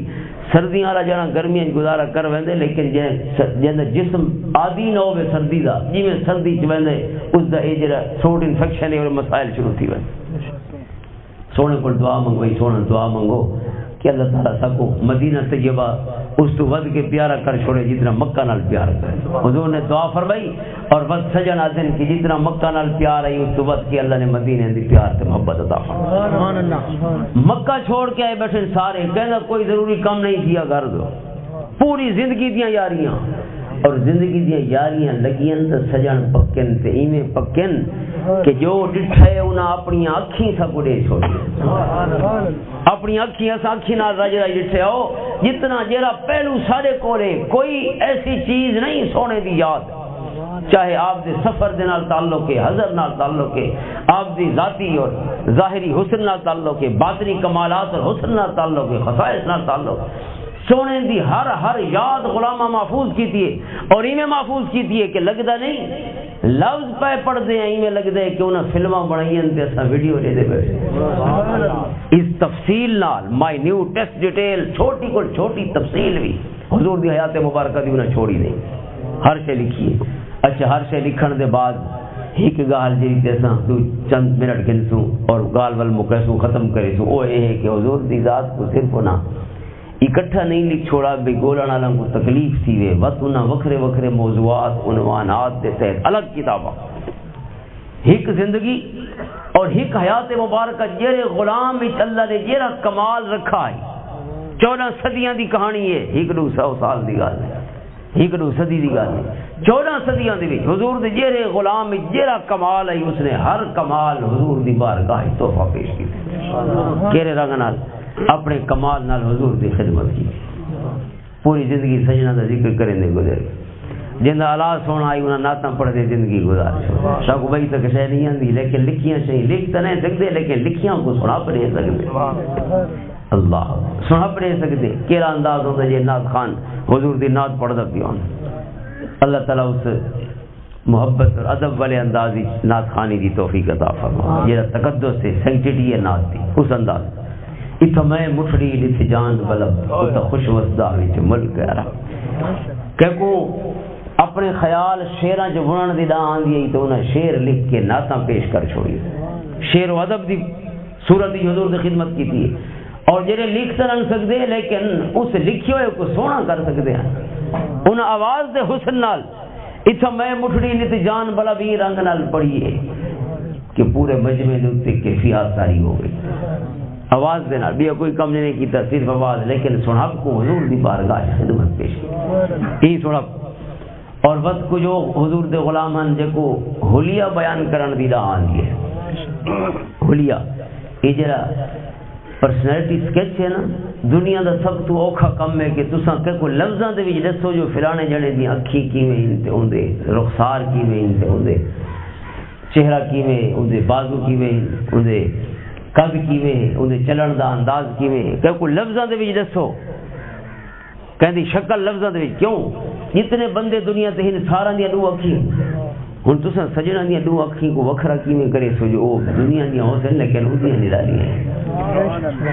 سردیاں والا جڑا گرمیاں گزارا کر ویندے لیکن جے جسم عادی نہ ہوے سردی دا جویں سردی چ ویندے اس دا اے جڑا تھروٹ انفیکشن ہے اور مسائل شروع تھی ویندے سونے کو دعا منگوئی سونا دعا منگو کہ اللہ تعالیٰ سب کو مدینہ طیبہ اس تو ود کے پیارا کر چھوڑے جتنا مکہ نال پیار کرے حضور نے دعا فرمائی اور بس سجن آدن کی جتنا مکہ نال پیار ہے اس تو ود کے اللہ نے مدینہ دی پیار تے محبت عطا فرمائی مکہ چھوڑ کے آئے بیٹھے سارے کہنا کوئی ضروری کم نہیں کیا کر دو پوری زندگی دیاں یاریاں اور زندگی دیاں یاریاں لگیاں تے سجن پکن تے ایویں پکن کہ جو ڈٹھے انہاں اپنی اکھیں سا کو دے چھوڑی اپنی اکھیں اساں اکھیں نال رج رج ڈٹھے ہو جتنا جیرا پہلو سارے کولے کوئی ایسی چیز نہیں سونے دی یاد چاہے آپ دے سفر دے نال تعلق ہے حضر نال تعلق ہے آپ دی ذاتی اور ظاہری حسن نال تعلق ہے باطنی کمالات اور حسن نال تعلق ہے خصائص نال تعلق سونے دی ہر یاد غلامہ محفوظ کی تھی اور ایمیں محفوظ کی تھی کہ لگتا نہیں لفظ پہ پڑھ دیں ایمیں لگتا ہے کہ انہیں فلمہ بنائیں تے اسا ویڈیو لے دے بیٹھے اس تفصیل نال مائنیوٹ ٹیسٹ ڈیٹیل چھوٹی کو چھوٹی تفصیل بھی حضور دی حیات مبارکہ دی انہیں چھوڑی نہیں ہر شے لکھی اچھا ہر شے لکھن دے بعد ایک گال جی جیسا تو چند منٹ گنسوں اور گال ول مکیسوں ختم کرے سوں وہ یہ ہے کہ حضور دی ذات کو صرف نہ اکٹھا نہیں لکھ چھوڑا بے گولن عالم کو تکلیف تھی وے بس انہاں وکھرے وکھرے موضوعات عنوانات دے تحت الگ کتاباں ایک زندگی اور ایک حیات مبارکہ جیرے غلام وچ اللہ نے جیرا کمال رکھا ہے 14 صدیاں دی کہانی ہے 100 سال دی گل ہے 1 صدی دی گل ہے 14 صدیاں دے وچ حضور دے جیرے غلام وچ جیرا کمال ہے اس نے ہر کمال حضور دی بارگاہ تحفہ پیش کیتا کیڑے رنگ نال اپنے کمال نال حضور دی خدمت کی پوری زندگی سجنا دا ذکر کریں دے گزر جن آلات سونا آئی انہاں نعتاں پڑھ دے زندگی گزار شاہ کو بھائی تک شے نہیں آندی لیکن لکھیاں شے لکھ تو نہیں سکتے لیکن لکھیاں کو سنا پڑھے سکتے اللہ سنا پڑھے سکتے کیڑا انداز ہوتا جے نعت خان حضور دی نعت پڑھدا پیون اللہ تعالیٰ اس محبت اور ادب والے انداز نعت خانی دی توفیق عطا فرما یہ تقدس سے سینکٹیٹی ہے نعت دی اس انداز اتھا میں مٹھڑی لتھ جان بلب اتھا خوش وسدہ وچ ملک گیا کہ کو اپنے خیال شیراں جو بنن دی داں آندی تو انہاں شیر لکھ کے نعتاں پیش کر چھوڑی شیر و ادب دی صورت دی حضور دی خدمت کی تھی اور جڑے لکھ تو نہیں سکتے لیکن اس لکھے ہوئے کو سونا کر سکتے ہیں ان آواز دے حسن نال اتھا میں مٹھڑی لتھ جان بلب بھی رنگ نال پڑھیے کہ پورے مجمع دے اوتے کیفیت ساری ہو گئی آواز دینا بھی کوئی کم نہیں کیتا صرف آواز لیکن سناب کو حضور دی بارگاہ خدمت پیش کی یہی سناب اور وقت کو جو حضور دے غلام ہیں جے کو حلیہ بیان کرن دی راہ آندی ہے حلیہ یہ جرا پرسنالٹی سکیچ ہے نا دنیا دا سب تو اوکھا کم ہے کہ تساں کہ کو لفظاں دے وچ دسو جو فلانے جڑے دی اکھی کیویں تے ہوندے رخسار کیویں تے ہوندے چہرہ کیویں ہوندے بازو کیویں ہوندے قد کیویں انہیں چلن دا انداز کیویں کہ کوئی لفظاں دے وچ دسو کہندی شکل لفظاں دے وچ کیوں جتنے بندے دنیا تے ہن ساراں دی دو اکھی ہوں تو سجنا دیا دو اکھیں کو وکھرا کیویں کرے سو جو دنیا دیا حسن لیکن وہ نرالیاں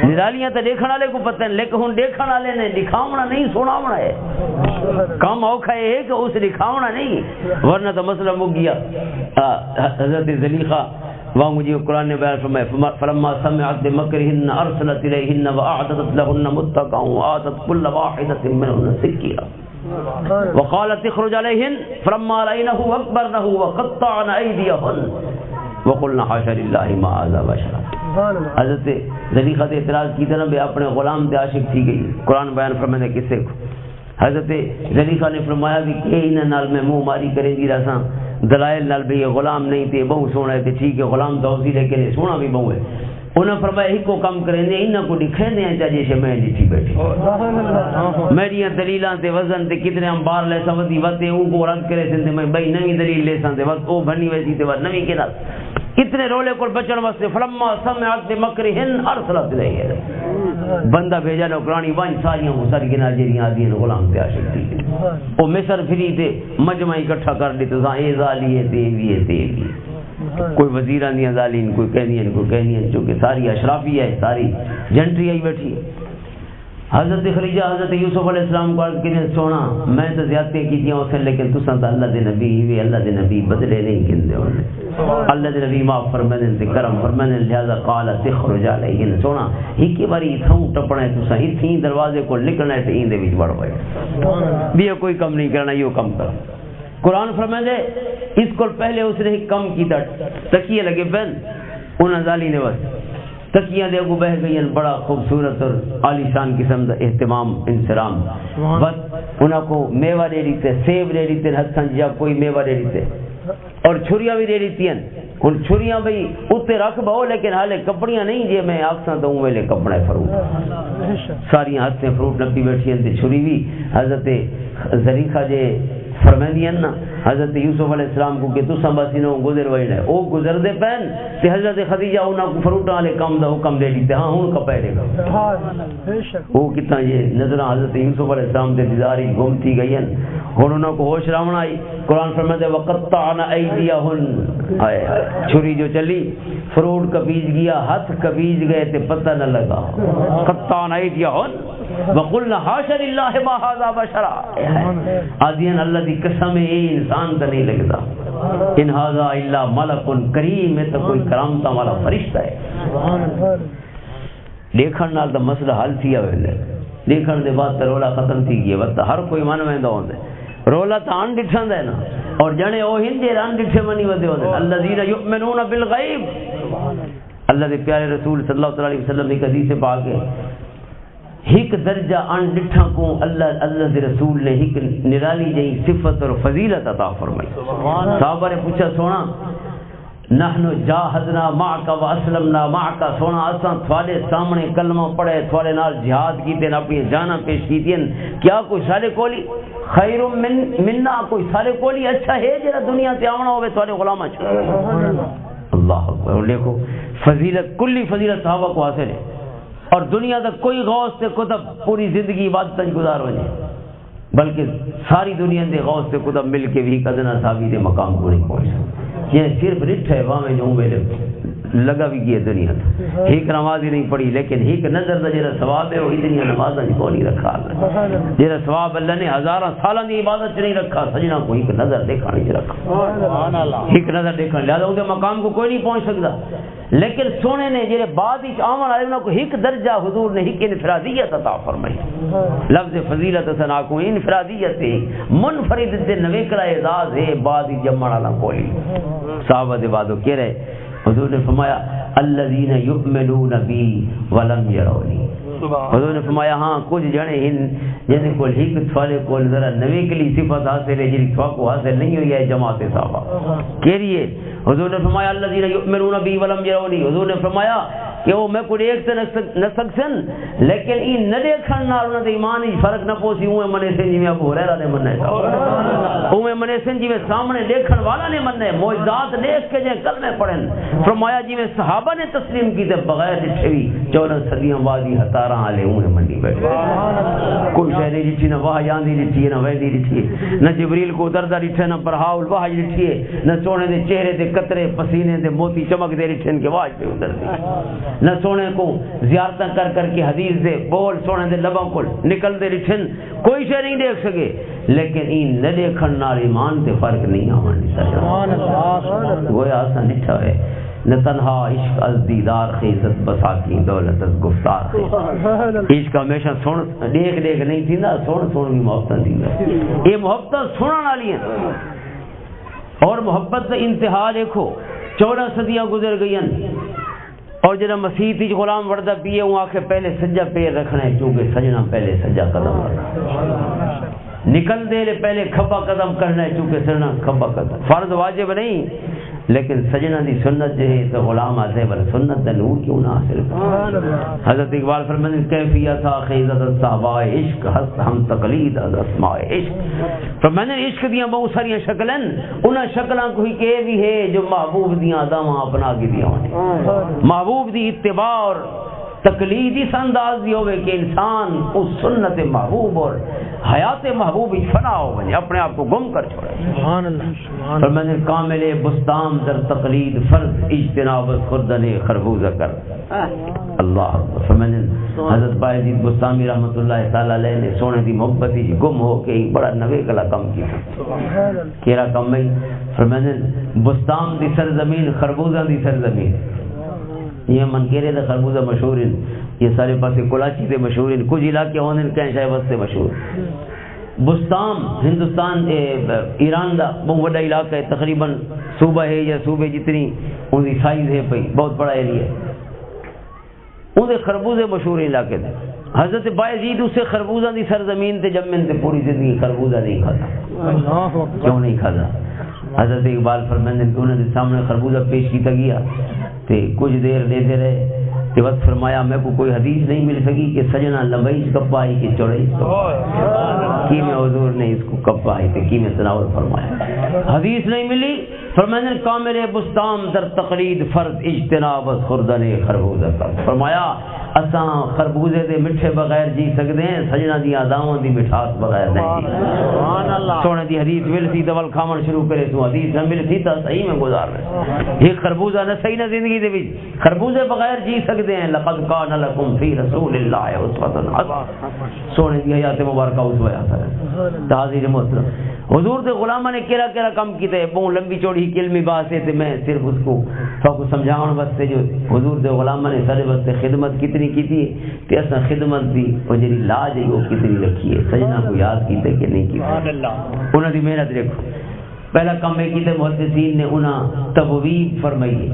نرالیاں تو دیکھنے والے کو پتہ ہے، لیکن ہوں دیکھنے والے نے دکھاونا نہیں سناونا ہے. کام اوکھا ہے کہ اس دکھاونا نہیں، ورنہ تو مسئلہ مک گیا. حضرت زلیخا وہاں مجھے قرآن نے بیان فرمایا فلما سمعت بمکرہن ارسلت الیہن واعددت لہن متکئا وآتت کل واحدۃ منہن سکیا وقالت اخرج علیہن فلما رأینہ اکبرنہ وقطعن ایدیہن وقلن حاشا للہ ما ھذا بشرا. حضرت زلیخا نے اعتراض کی طرح بے اپنے غلام تے عاشق تھی گئی. قرآن بیان فرمانے کسے کو حضرت زلیخا نے فرمایا بھی کہ انہاں نال میں منہ ماری کرے گی رساں دلائل نال بھی یہ غلام نہیں تے بہو سونا ہے تے ٹھیک ہے غلام تو اسی لیکن یہ سونا بھی بہو ہے. انہاں فرمایا ایک کو کم کریں دے انہاں کو دکھائیں دے چاہیے سے میں ڈٹھی بیٹھی میری دلیلاں تے وزن تے کتنے انبار لے سودی وتے او کو رد کرے سن میں بھائی نئی دلیل لے سن تے وقت او بھنی ویسی تے نویں کے نال کتنے رولے کو بچن واسطے فلما سمعت بمکرہن ارسلت الیہن بندہ بھیجا نوکرانی وان ساریاں ساری کے ناجریاں آدی غلام تے عاشق تھی او مصر فری تے مجمع اکٹھا کر دی تو اے زالی ہے تے وی ہے تے وی کوئی وزیران دیا ظالین کوئی کہنی چونکہ ساری اشرافی ہے ساری جنٹری آئی بیٹھی. حضرت خدیجہ حضرت یوسف علیہ السلام کو عرض کریں سونا میں تو زیادتیں کی تھیں اسے لیکن تساں تو اللہ دے نبی ہوئے اللہ دے نبی بدلے نہیں کندے ہونے اللہ دے نبی معاف فرمانے تے کرم فرمانے لہذا قال تخرج علیہن سونا ایک باری اتھوں ٹپنا ہے تساں اتھیں دروازے کو نکلنا ہے تے این دے وچ وڑ پئے بھی کوئی کم نہیں کرنا یہ کم کر. قرآن فرمائے دے اس کو پہلے اس نے کم کی تھا تکیے لگے پہن انہاں ذالی نے بس تکیاں دے کو بہ گئی بڑا خوبصورت اور عالی شان قسم دا اہتمام انسرام بس انہاں کو میوہ دے دیتے سیب دے دیتے ہتھاں جا کوئی میوہ دے دیتے اور چھریاں بھی دے دیتی ہیں. ان چھریاں بھی اتنے رکھ بہو لیکن حالے کپڑیاں نہیں جے میں آکساں تو ویلے کپڑے فروٹ ساری ہاتھ سے فروٹ نپی بیٹھی ہیں تے چھری بھی حضرت زلیخا جے فرمائیں نا حضرت یوسف علیہ السلام کو کہ تو سنباسی نو گزر وئی ہے او گزر دے پین تے حضرت خدیجہ انہاں کو فروٹ والے کام دا حکم دے دیتے ہاں ہن کپے دے گا او کتنا یہ نظر حضرت یوسف علیہ السلام دے دیداری گم تھی گئی ہیں ہن انہاں کو ہوش راونا آئی. قرآن فرماتے وقطعن ایدیہن آئے چھری جو چلی فروٹ کبیج گیا ہاتھ کبیج گئے تے پتہ نہ لگا قطعن ایدیہن وقلنا حاشا للہ ما ھذا بشرا آدین اللہ دی قسم ہے انسان تو نہیں لگتا ان ھذا الا ملک کریم ہے تو کوئی کرامتا والا فرشتہ ہے. دیکھن نال تو مسئلہ حل تھی ویلے دیکھن دے بعد رولا ختم تھی گیا وقت ہر کوئی من ویندا ہوندے رولا تو ان ڈٹھن ہے نا اور جنے او ہندے رن ڈٹھے منی ودے ہوندے الذین یؤمنون بالغیب. اللہ دے پیارے رسول صلی اللہ علیہ وسلم کی حدیث پاک ہے ایک درجہ ان ڈٹھا کو اللہ دے رسول نے ایک نرالی جئی صفت اور فضیلت عطا فرمائی. صحابہ نے پوچھا سونا نحن جاہدنا معک واسلمنا معک سونا اساں تھوڑے سامنے کلمہ پڑھے تھوڑے نال جہاد کیتے اپنی جاناں پیش کیتیں کیا کوئی سارے کولی خیر منا کوئی سارے کولی اچھا ہے جڑا دنیا تے آونا ہوے تھوڑے غلاماں چ اللہ اکبر. دیکھو فضیلت کلی فضیلت صحابہ کو حاصل ہے اور دنیا تک کوئی غوث تے کتب پوری زندگی عبادت گزار ہو جائے بلکہ ساری دنیا دے غوث تے کتب مل کے بھی ادنا صحابی دے مقام کو نہیں پہنچ سکتے. یہ صرف رٹھ ہے وہاں میں جو میرے لگا بھی گیا دنیا تھا ایک نماز ہی نہیں پڑھی لیکن ایک نظر دا جیرا ثواب ہے وہ اتنی نماز کو نہیں رکھا اللہ جیرا ثواب اللہ نے ہزاراں سالاں دی عبادت نہیں رکھا سجنا کو ایک نظر دیکھا نہیں رکھا ایک نظر دیکھا لہذا اس مقام کو کوئی نہیں پہنچ سکتا. لیکن سونے نے جیرے بعد ہی آمن والے انہوں کو ایک درجہ حضور نے ایک انفرادیت عطا فرمائی. لفظ فضیلت سنا کو انفرادیت ہے منفرد دے نوے کرا اعزاز ہے بعد ہی جمع والا کوئی صحابہ دے بعدو کہہ رہے حضور نے فرمایا الذین یؤمنون بی ولم یرونی. حضور نے فرمایا ہاں کچھ جنے ہیں جیسے کوئی ایک تھوڑے کو ذرا نوے کے لیے صفت حاصل ہے جن کو حاصل نہیں ہوئی ہے جماعت صحابہ کہہ رہی ہے. حضور نے فرمایا الذین یؤمنون بی ولم یرونی. حضور نے فرمایا کہ وہ میں کو دیکھ تے نہ سکسن لیکن ای نہ دیکھن نال انہاں دے ایمان وچ فرق نہ پوسی اوے منے سے جویں ابو ہریرہ نے مننے اوے منے سے جویں سامنے دیکھن والا نے مننے معجزات دیکھ کے جے کلمے پڑھن فرمایا جویں صحابہ نے تسلیم کیتے بغیر ڈٹھے وی 14 صدیاں بعد ہی ہتاراں والے اوے منی بیٹھے کوئی شے نہیں ڈٹھی نہ وحی آندی ڈٹھی نہ وحی ڈٹھی نہ جبریل کو اتردا ڈٹھے نہ برہاء الوحی ڈٹھی نہ سونے دے چہرے تے قطرے پسینے دے موتی چمک دے ڈٹھن کے واج پہ اتردی نہ سونے کو زیارتاں کر کر کے حدیث دے بول سونے دے لباں کو نکل دے ڈٹھن کوئی شے نہیں دیکھ سکے لیکن این نہ دیکھن نال ایمان تے فرق نہیں آوندی سبحان اللہ وہ آسان نٹھا ہے نہ تنہا عشق از دیدار خیزت بساکی دولت از گفتار خیزت عشق ہمیشہ سن دیکھ دیکھ نہیں تھی نا سن بھی محبت دی یہ محبت سنن والی ہیں اور محبت کا انتہا دیکھو 14 صدیاں گزر گئی اور جنہاں مسیح تیج غلام وردہ پیے ہوں آکھے پہلے سجا پیر رکھنا ہے چونکہ سجنا پہلے سجا قدم رکھنا نکل دے لے پہلے کھبا قدم کرنا ہے چونکہ سجنا کھبا قدم فرض واجب نہیں لیکن سجنا دی سنت جو ہے تو غلام آتے بل سنت دا نور کیوں نہ حاصل کر حضرت اقبال فرماتے ہیں کیفیت تھا خیزت صحابہ عشق ہست ہم تقلید از اسماء عشق فرماتے ہیں عشق دیاں بہت ساری شکلیں انہاں شکلاں کوئی کہ بھی ہے جو محبوب دیاں اداواں اپنا کے دیا محبوب دی اتباع اور تقلید اس انداز دی ہوئے کہ انسان اس سنت محبوب اور حیات محبوب فنا ہو بنے اپنے آپ کو گم کر چھوڑے سبحان اللہ فرمانے کامل بستان در تقلید فرض اجتناب خردن خربوزہ کر اللہ فرمانے حضرت باعزید بستامی رحمت اللہ تعالی علیہ نے سونے دی محبت ہی گم ہو کے ایک بڑا نوے کلا کم کیا کیرا کم میں فرمانے بستان دی سرزمین خربوزہ دی سرزمین یہ منکیرے دا خربوزہ مشہور ہیں یہ سارے پاسے کلاچی سے مشہور ہیں کچھ علاقے ہونے کہیں شاید بس سے مشہور بستان ہندوستان ایران دا بہت بڑا علاقہ ہے تقریباً صوبہ ہے یا صوبے جتنی ان کی سائز ہے پئی بہت بڑا ایریا ہے ان کے خربوزے مشہور علاقے تھے حضرت باعزید اسے خربوزہ دی سرزمین تے جمن تے پوری زندگی خربوزہ نہیں کھاتا کیوں نہیں کھاتا حضرت اقبال فرماتے ہیں کہ انہوں نے سامنے خربوزہ پیش کیتا گیا تے کچھ دیر لیتے رہے تے وقت فرمایا میں کو کوئی حدیث نہیں مل سکی کہ سجنا لمبئی کپائی کہ چوڑائی کی میں حضور نے اس کو کپائی تے کی میں تناول فرمایا حدیث نہیں ملی فرمایا کامل بستان در تقلید فرض اجتناب خردن خربوزہ کا فرمایا اساں خربوزے دے مٹھے بغیر جی سکتے ہیں سجنا دی اداواں دی مٹھاس بغیر نہیں جی سبحان اللہ سونے دی حدیث مل سی دول کھاون شروع کرے تو حدیث نہ مل سی تا صحیح میں گزار رہے یہ خربوزہ نہ صحیح نہ زندگی دے وچ خربوزے بغیر جی سکتے ہیں لقد کان لکم فی رسول اللہ اسوۃ حسنہ سونے دی حیات مبارکہ اسوہ حسنہ تعزیر محترم حضور دے غلامہ نے کیڑا کیڑا کام کیتے بہت لمبی چوڑی علمی بات ہے تے میں صرف اس کو تو سمجھاؤں واسطے جو حضور دے غلامہ نے سارے واسطے خدمت کتنی کی تھی تے اساں خدمت دی او جڑی لاج ہے وہ کتنی رکھی ہے سجنا کو یاد کیتے کہ نہیں کیتے انہاں دی محنت دیکھو پہلا کام ہے کیتے محدثین نے انہاں تبویب فرمائی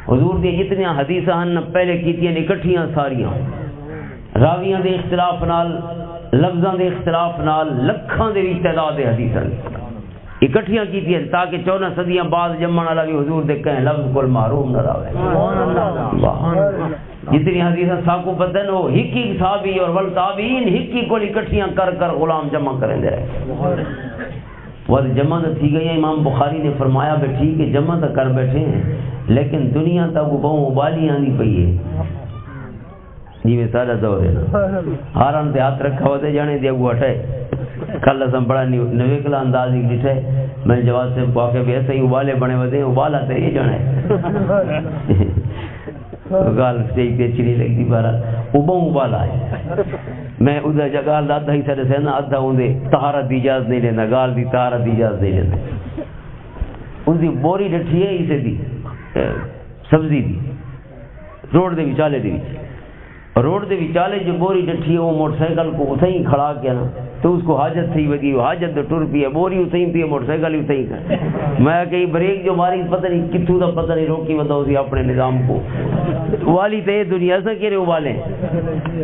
حضور دی جتنی حدیثاں ہیں پہلے کیتیاں اکٹھیاں ساریاں راویاں دے اختلاف نال لفظاں دے اختلاف نال لکھاں دے تعداد حدیثاں اکٹھیاں کیتیاں تاکہ 14 صدیاں بعد جمعن والا بھی حضور دے کہیں لفظ کول محروم نہ رہے سبحان اللہ جتنی حدیثاں ساکو پتن ہو ہکی صحابی اور والتابعین ہکی کو اکٹھیاں کر کر غلام جمع کریں دے رہے وہ جمع تو تھی گئی امام بخاری نے فرمایا بے ٹھیک ہے جمع تو کر بیٹھے ہیں لیکن دنیا تک وہ بہوں ابالی آنی پئی ہے جی میں سارا دور ہے ہارن تے ہاتھ رکھا ہوتے جانے دیا وہ ہٹائے کل اسم بڑا نوے کلا انداز ایک ڈٹھے میں جواز سے کو آکے بھی ایسے ہی ابالے بنے ہوتے ہیں ابالا تے یہ جانے گال سیک تے چنی لگ دی بارا ابوں ابالا ہے میں ادھا جگال دادا ہی سارے سے نا ادھا ہوندے طہارت دی اجازت نہیں لینا گال دی طہارت دی اجازت نہیں لینا ان دی بوری ڈٹھی ہے اسے دی سبزی دی روڈ دے وچالے دی روڈ دے وچالے جو بوری ڈٹھی ہے وہ موٹر سائیکل کو اتھا ہی کھڑا کیا نا تو اس کو حاجت تھی وگی حاجت تو ٹر پی ہے بوری اتھا ہی پی ہے موٹر سائیکل اتھا ہی کر میں کہیں بریک جو ماری پتہ نہیں کتوں دا پتہ نہیں روکی بتا اسی اپنے نظام کو والی تے دنیا سے کہہ رہے ابالیں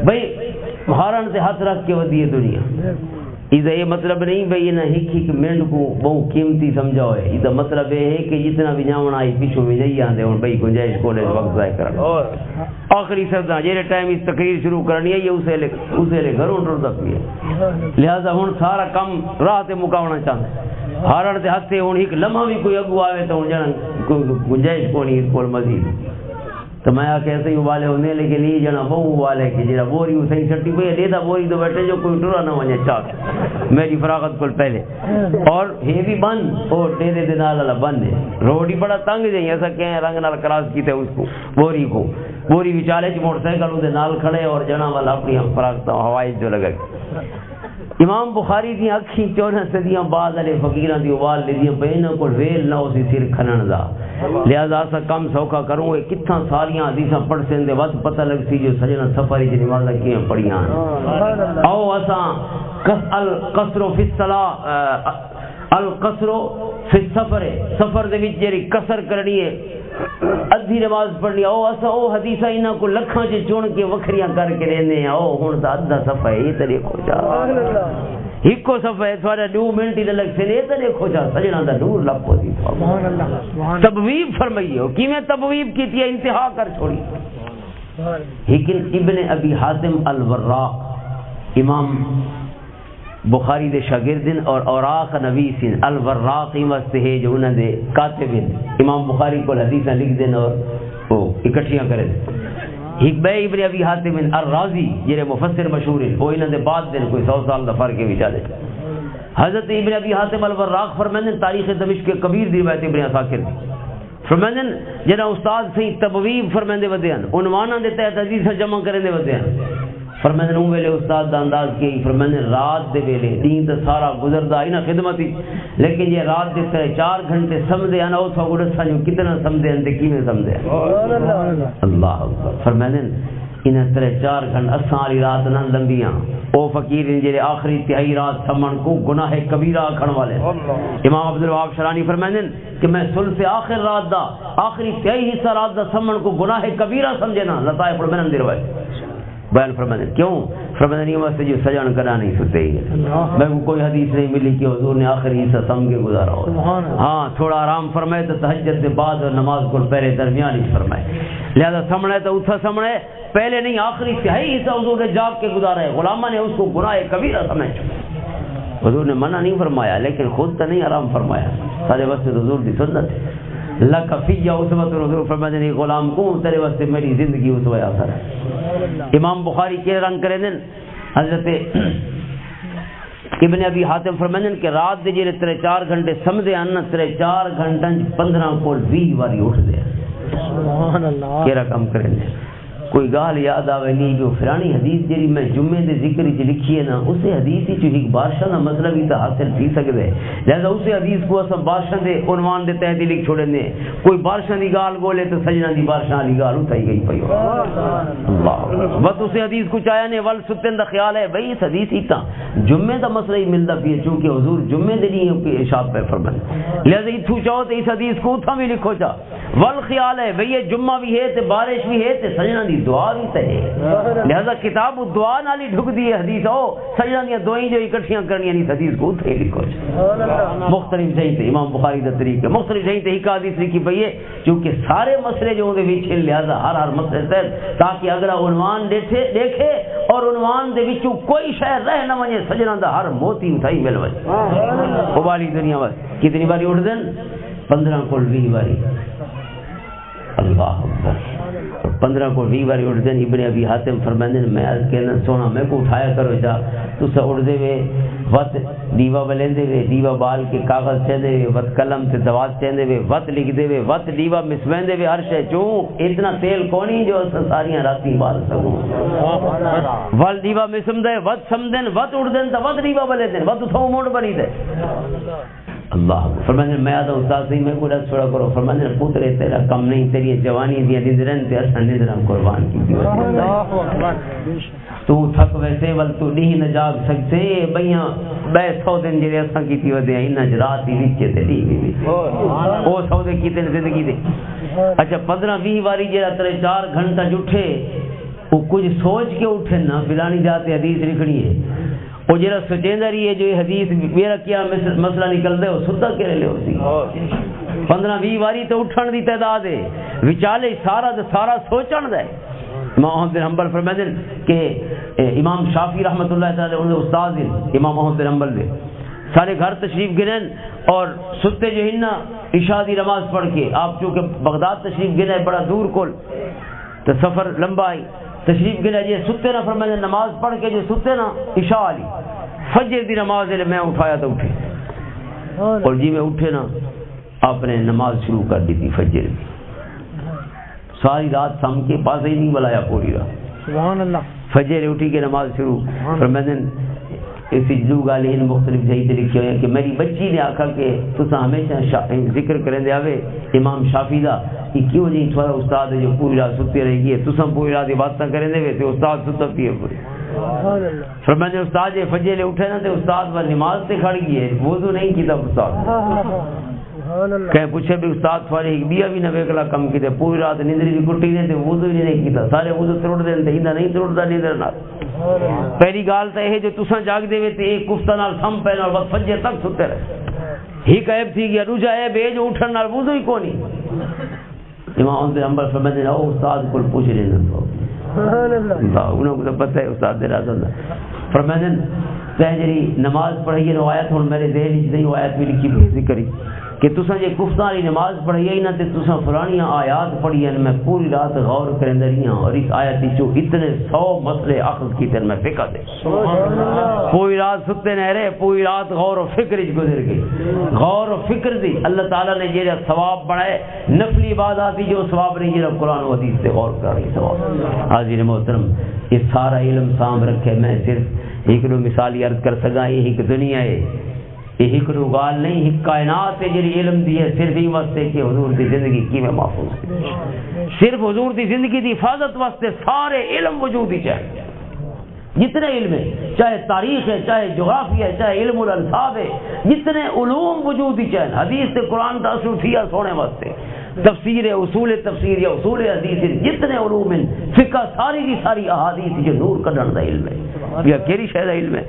بھائی ہارن سے ہاتھ رکھ کے ودی ہے دنیا اس یہ مطلب نہیں بھئی نہ ہک منٹ کو بہت قیمتی سمجھا ہے، یہ مطلب یہ ہے کہ جتنا بھی جاؤں آئی پیچھو میں جائی آندے ہوں بھئی گنجائش کولے وقت ضائع کرنا آخری سردا جیرے ٹائم اس تقریر شروع کرنی ہے یہ اسے لے گھروں ٹر سکتی ہے، لہذا ہوں سارا کام راہ تے مکاونا چاہتا ہارڑ دے ہاتھ سے ہوں ایک لمحہ بھی کوئی اگو آوے تو ہوں جانا گنجائش کونی اس کول مزید تو میں کہتے ہی والے ہونے لیکن یہ جنا بہو والے کہ جڑا بوری صحیح چھٹی پئی دیدا بوری تو بیٹھے جو کوئی ٹرا نہ ونے چاک میری فراغت کو پہلے اور یہ بھی بند اور ڈیرے دے نال والا بند ہے روڈ ہی بڑا تنگ جئی ایسا کہ رنگ نال کراس کیتے اس کو بوری وچالے چ موٹر سائیکل دے نال کھڑے اور جنا والا اپنی فراغت ہوائی جو لگا امام بخاری دی اکھیں 14 صدیاں بعد والے فقیراں دی اوال لیندیاں پئیں کو ویل نہ اسی سر کھنن دا لہذا اسا کم سوکھا کروں اے کتھاں ساریاں حدیثاں پڑھ سین دے وقت پتہ لگ سی جو سجنا سفر دی نماز کیویں پڑھیاں او اساں القصر فی الصلاۃ القصر فی السفر سفر دے وچ جڑی قصر کرنی ہے ادھی نماز پڑھنی او اسا او حدیثاں انہاں کو لکھاں چ چن کے وکھریاں کر کے لیندے ہیں او ہن تا ادھا صفحہ یہ تے دیکھو جا ہکو صفحہ تھوڑا 2 منٹ ہی لگ سے تے دیکھو جا سجنا دا نور لپو دی سبحان اللہ تبویب فرمائی ہو کیویں تبویب کیتی ہے انتہا کر چھوڑی لیکن ابن ابی حاتم الوراق امام بخاری دے شاگردن اور اوراق نویسن الوراق واسطے ہے جو انہاں دے کاتبن امام بخاری کو حدیثاں لکھ دین اور وہ اکٹھیاں کرے ایک بے ابن ابی حاتم الرازی جڑے مفسر مشہور ہیں وہ انہاں دے بعد دن کوئی 100 سال دا فرق ہے وچالے حضرت ابن ابی حاتم الوراق فرماندے تاریخ دمشق کے کبیر دی روایت ابن عساکر دی فرماندے جڑا استاد سے تبویب فرماندے ودے ہیں عنواناں دے تحت حدیث جمع کرنے ودے ہیں فرماندے نوں ویلے استاد دا انداز کی فرماندے رات دے ویلے دین تے سارا گزردا اینا خدمت ہی لیکن یہ رات دے 4 گھنٹے سمجھے انا او تو گڑسا جو کتنا سمجھے ان تے کیویں سمجھے اللہ اکبر فرماندے انہاں 4 گھنٹے اساں والی رات نہ لمبیاں او فقیر جڑے آخری تہائی رات سمن کو گناہ کبیرہ کھڑ والے امام عبد الوهاب شرانی فرماندے کہ میں ثلث آخر رات دا آخری تہائی حصہ رات دا سمن کو گناہ کبیرہ سمجھے نا لطائف المنن دی روایت بیان فرماتے کیوں فرماتے نہیں واسطے جو سجان کرا نہیں سکتے میں کو کوئی حدیث نہیں ملی کہ حضور نے آخری حصہ سم کے گزارا ہو ہاں تھوڑا آرام فرمائے تو تہجد کے بعد اور نماز کو پہلے درمیان ہی فرمائے لہذا سمڑے تو اتھا سمڑے پہلے نہیں آخری تہائی حصہ حضور نے جاگ کے گزارا ہے غلامہ نے اس کو گناہ کبیرہ سمجھ حضور نے منع نہیں فرمایا لیکن خود تو نہیں آرام فرمایا سارے واسطے حضور دی سنت ہے اللہ کفیہ اسوۃ حضور فرماتے ہیں غلام کو تیرے واسطے میری زندگی اسوہ اثر ہے امام بخاری کے رنگ کرے دن حضرت ابن ابی حاتم فرماتے ہیں کہ رات دے جڑے 4 گھنٹے سمجھے ان 4 گھنٹے 15 کو 20 واری اٹھ دے سبحان اللہ کیڑا کام کرے دے کوئی گال یاد آوے نہیں جو فلانی حدیث جڑی میں جمعے دے ذکر وچ لکھی ہے نا اسے حدیث وچ ایک بادشاہ دا مطلب ہی تا حاصل تھی سکدے لہذا اسے حدیث کو اس بادشاہ دے عنوان دے تحت لکھ چھوڑے نے کوئی بادشاہ دی گال بولے تو سجنا دی بادشاہ دی گال اٹھائی گئی پئی اللہ بس اسے حدیث کو چایا نے ول ستن دا خیال ہے بھئی اس حدیث ہی تا جمعے دا مسئلہ ہی ملدا پی چونکہ حضور جمعے دے نہیں کہ ارشاد پہ فرمایا لہذا ایتھوں چاہو تے اس حدیث کو اتھا بھی لکھو چا ول خیال ہے بھئی یہ جمعہ بھی ہے تے بارش بھی ہے تے سجنا دی دعا بھی تے لہذا کتاب دعا نالی ڈھک دی حدیث ہو سجدہ دی دعائیں جو اکٹھیاں کرنی نہیں حدیث کو اتھے لکھو مختلف صحیح تے امام بخاری دا طریقہ مختلف صحیح تے ایک حدیث لکھی پئی ہے چونکہ سارے مسئلے جو دے وچ لہذا ہر مسئلے تے تاکہ اگلا عنوان دیکھے اور عنوان دے وچوں کوئی شے رہ نہ ونے سجنا دا ہر موتی اٹھائی مل وے او والی دنیا وچ کتنی باری اٹھ دین 15 کو 20 باری اللہ اکبر 15 کو 20 باری اٹھ دین ابن ابی حاتم فرماندے میں عرض کہنا سونا میں کو اٹھایا کرو جا تو سا اٹھ دے وے وقت دیوا بلیندے وے دیوا بال کے کاغذ چے دے وقت قلم تے دوات چے دے وقت لکھ دے وقت دیوا مسویندے وے ہر شے چوں اتنا تیل کونی جو ساریاں راتی بال سکوں ول دیوا مسم دے وقت سمدن وقت اٹھ دین تے وقت دیوا بلے دین وقت تھو موڑ بنی دے اللہ فرمانے میں آدھا استاد سے میں کوئی چھوڑا کرو فرمانے پوترے تیرا کم نہیں تیری جوانی دیا نظرن تے اساں نظرن قربان کی تو تھک ویسے ول تو نہیں نہ جاگ سکتے بھیاں بے 100 دن جڑے اساں کیتی ودے انج رات دی وچ تے دی او 100 دے کیتے زندگی دے اچھا 15-20 واری جڑا تیرے 4 گھنٹہ اٹھے وہ کچھ سوچ کے اٹھے نا فلانی جاتے حدیث لکھنی ہے وہ جڑا سوچیندا رہی ہے جو یہ حدیث میرا کیا مسئلہ نکلدا ہے وہ سدا کرے لے اسی 15-20 واری تو اٹھن دی تعداد ہے وچالے سارا دے سارا سوچن دا ہے۔ امام احمد بن حنبل فرماتے ہیں کہ امام شافعی رحمۃ اللہ تعالی علیہ استاد ہیں امام احمد بن حنبل دے سارے گھر تشریف گنن اور ستے جو ہن عشاء دی نماز پڑھ کے آپ چونکہ بغداد تشریف گنے بڑا دور کول تو سفر لمبا ہے تشریف گنے جی ستے نہ فرماتے نماز پڑھ کے جو ستے نا عشاء والی فجر دی نماز لے میں اٹھایا تو اٹھے اور جی میں اٹھے نا آپ نے نماز شروع کر دی تھی فجر کی ساری رات سم کے پاس ہی نہیں بلایا پوری رات سبحان اللہ فجر اٹھی کے نماز شروع فرماتے اسی جو گالیں مختلف جہی سے لکھی ہوئے کہ میری بچی نے آکھا کہ تسا ہمیشہ ذکر کریں دے آوے امام شافعی دا کہ کیوں جی تھوڑا استاد ہے جو پوری رات ستے رہی گی تسا پوری رات عبادت کریں دے وے تے استاد ستا پیے پوری فرماتے استاد جے فجر لے اٹھے نا تے استاد وہ نماز تے کھڑ گئی ہے وضو نہیں کیتا استاد کہ پوچھے بھی استاد تھوڑے ایک بیا بھی نہ ویکلا کم کیتے پوری رات نیندری بھی کٹی نے تے وضو ہی نہیں کیتا سارے وضو توڑ دے تے ہیندا نہیں توڑدا نیندر نال پہلی گال تے ہے جو تساں جاگ دے وے تے ایک کفتا نال سم پہنا اور فجر تک ستے رہے ہی عیب تھی گیا دوجا عیب ہے جو اٹھن نال وضو ہی کونی امام احمد بن حنبل فرماتے ہیں او استاد کو پوچھ لینا تو سبحان اللہ انہوں کو پتہ ہے استاد دے راز اللہ فرماتے ہیں تہجری نماز پڑھی ہے روایت ہن میرے ذہن وچ نہیں آیت بھی لکھی ذکر ہی کہ تساں یہ کفتاری نماز پڑھی ہے نہ تے تساں فلانیاں آیات پڑھی ہیں میں پوری رات غور کرندے رہی ہوں اور اس آیت جو اتنے 100 مسئلے اخذ کیتے میں فقہ دے پوری رات ستے نہ رہے پوری رات غور و فکر وچ گزر گئی غور و فکر دی اللہ تعالی نے جڑا ثواب بنائے نفلی عبادات جو ثواب نہیں جڑا قرآن و حدیث سے غور کر رہی ثواب حاضر محترم یہ سارا علم سام رکھے میں صرف ایک دو مثال عرض کر سکا یہ ایک دنیا ہے یہ ایک گال نہیں ایک کائنات ہے جی علم دی ہے صرف ہی واسطے کہ حضور دی زندگی کی میں محفوظ صرف حضور دی زندگی دی حفاظت واسطے سارے علم وجود ہی چاہیے جتنے علم ہے چاہے تاریخ ہے چاہے جغرافیہ ہے چاہے علم الانصاب ہے جتنے علوم وجود ہی چاہیے حدیث سے قرآن کا اصل ٹھیا سونے واسطے تفسیر اصول تفسیر یا اصول حدیث جتنے علوم ہیں فقہ ساری کی ساری احادیث جو نور کڈن دا علم ہے یا کیڑی شے دا علم ہے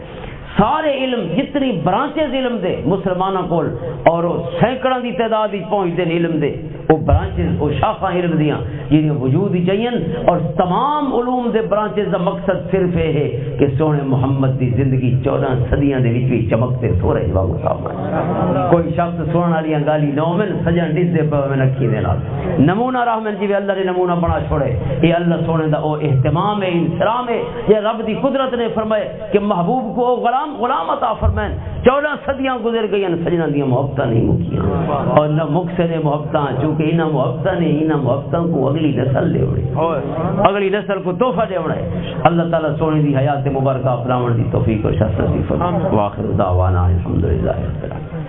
سارے علم جتنی برانچز علم دے مسلمانوں کول اور سینکڑوں دی تعداد پہنچ دے علم دے وہ برانچز وہ شاخاں علم دیاں جنہیں وجود ہی چاہیے اور تمام علوم دے برانچز دا مقصد صرف یہ ہے کہ سونے محمد دی زندگی 14 صدیاں دے وچ بھی چمکتے سورج وانگو سامنے کوئی شخص سونا والی گالی نومن سجن ڈس دے پے میں نکھی دے نال نمونہ رحمن جی اللہ نے نمونہ بنا چھوڑے یہ اللہ سونے دا او اہتمام ہے انسلام ہے یہ رب دی قدرت نے فرمائے کہ محبوب کو غلام عطا فرمائیں 14 صدیاں گزر گئی سجنا دیا محبتاں نہیں مکیاں اور نہ مکسر محبتاں چونکہ انہاں محبتاں نے انہاں محبتاں کو اگلی نسل لے اڑے اگلی نسل کو تحفہ دے اڑے اللہ تعالیٰ سونے دی حیات مبارکہ اپناون دی توفیق اور شخص نصیب فرمائے واخر دعوانا الحمدللہ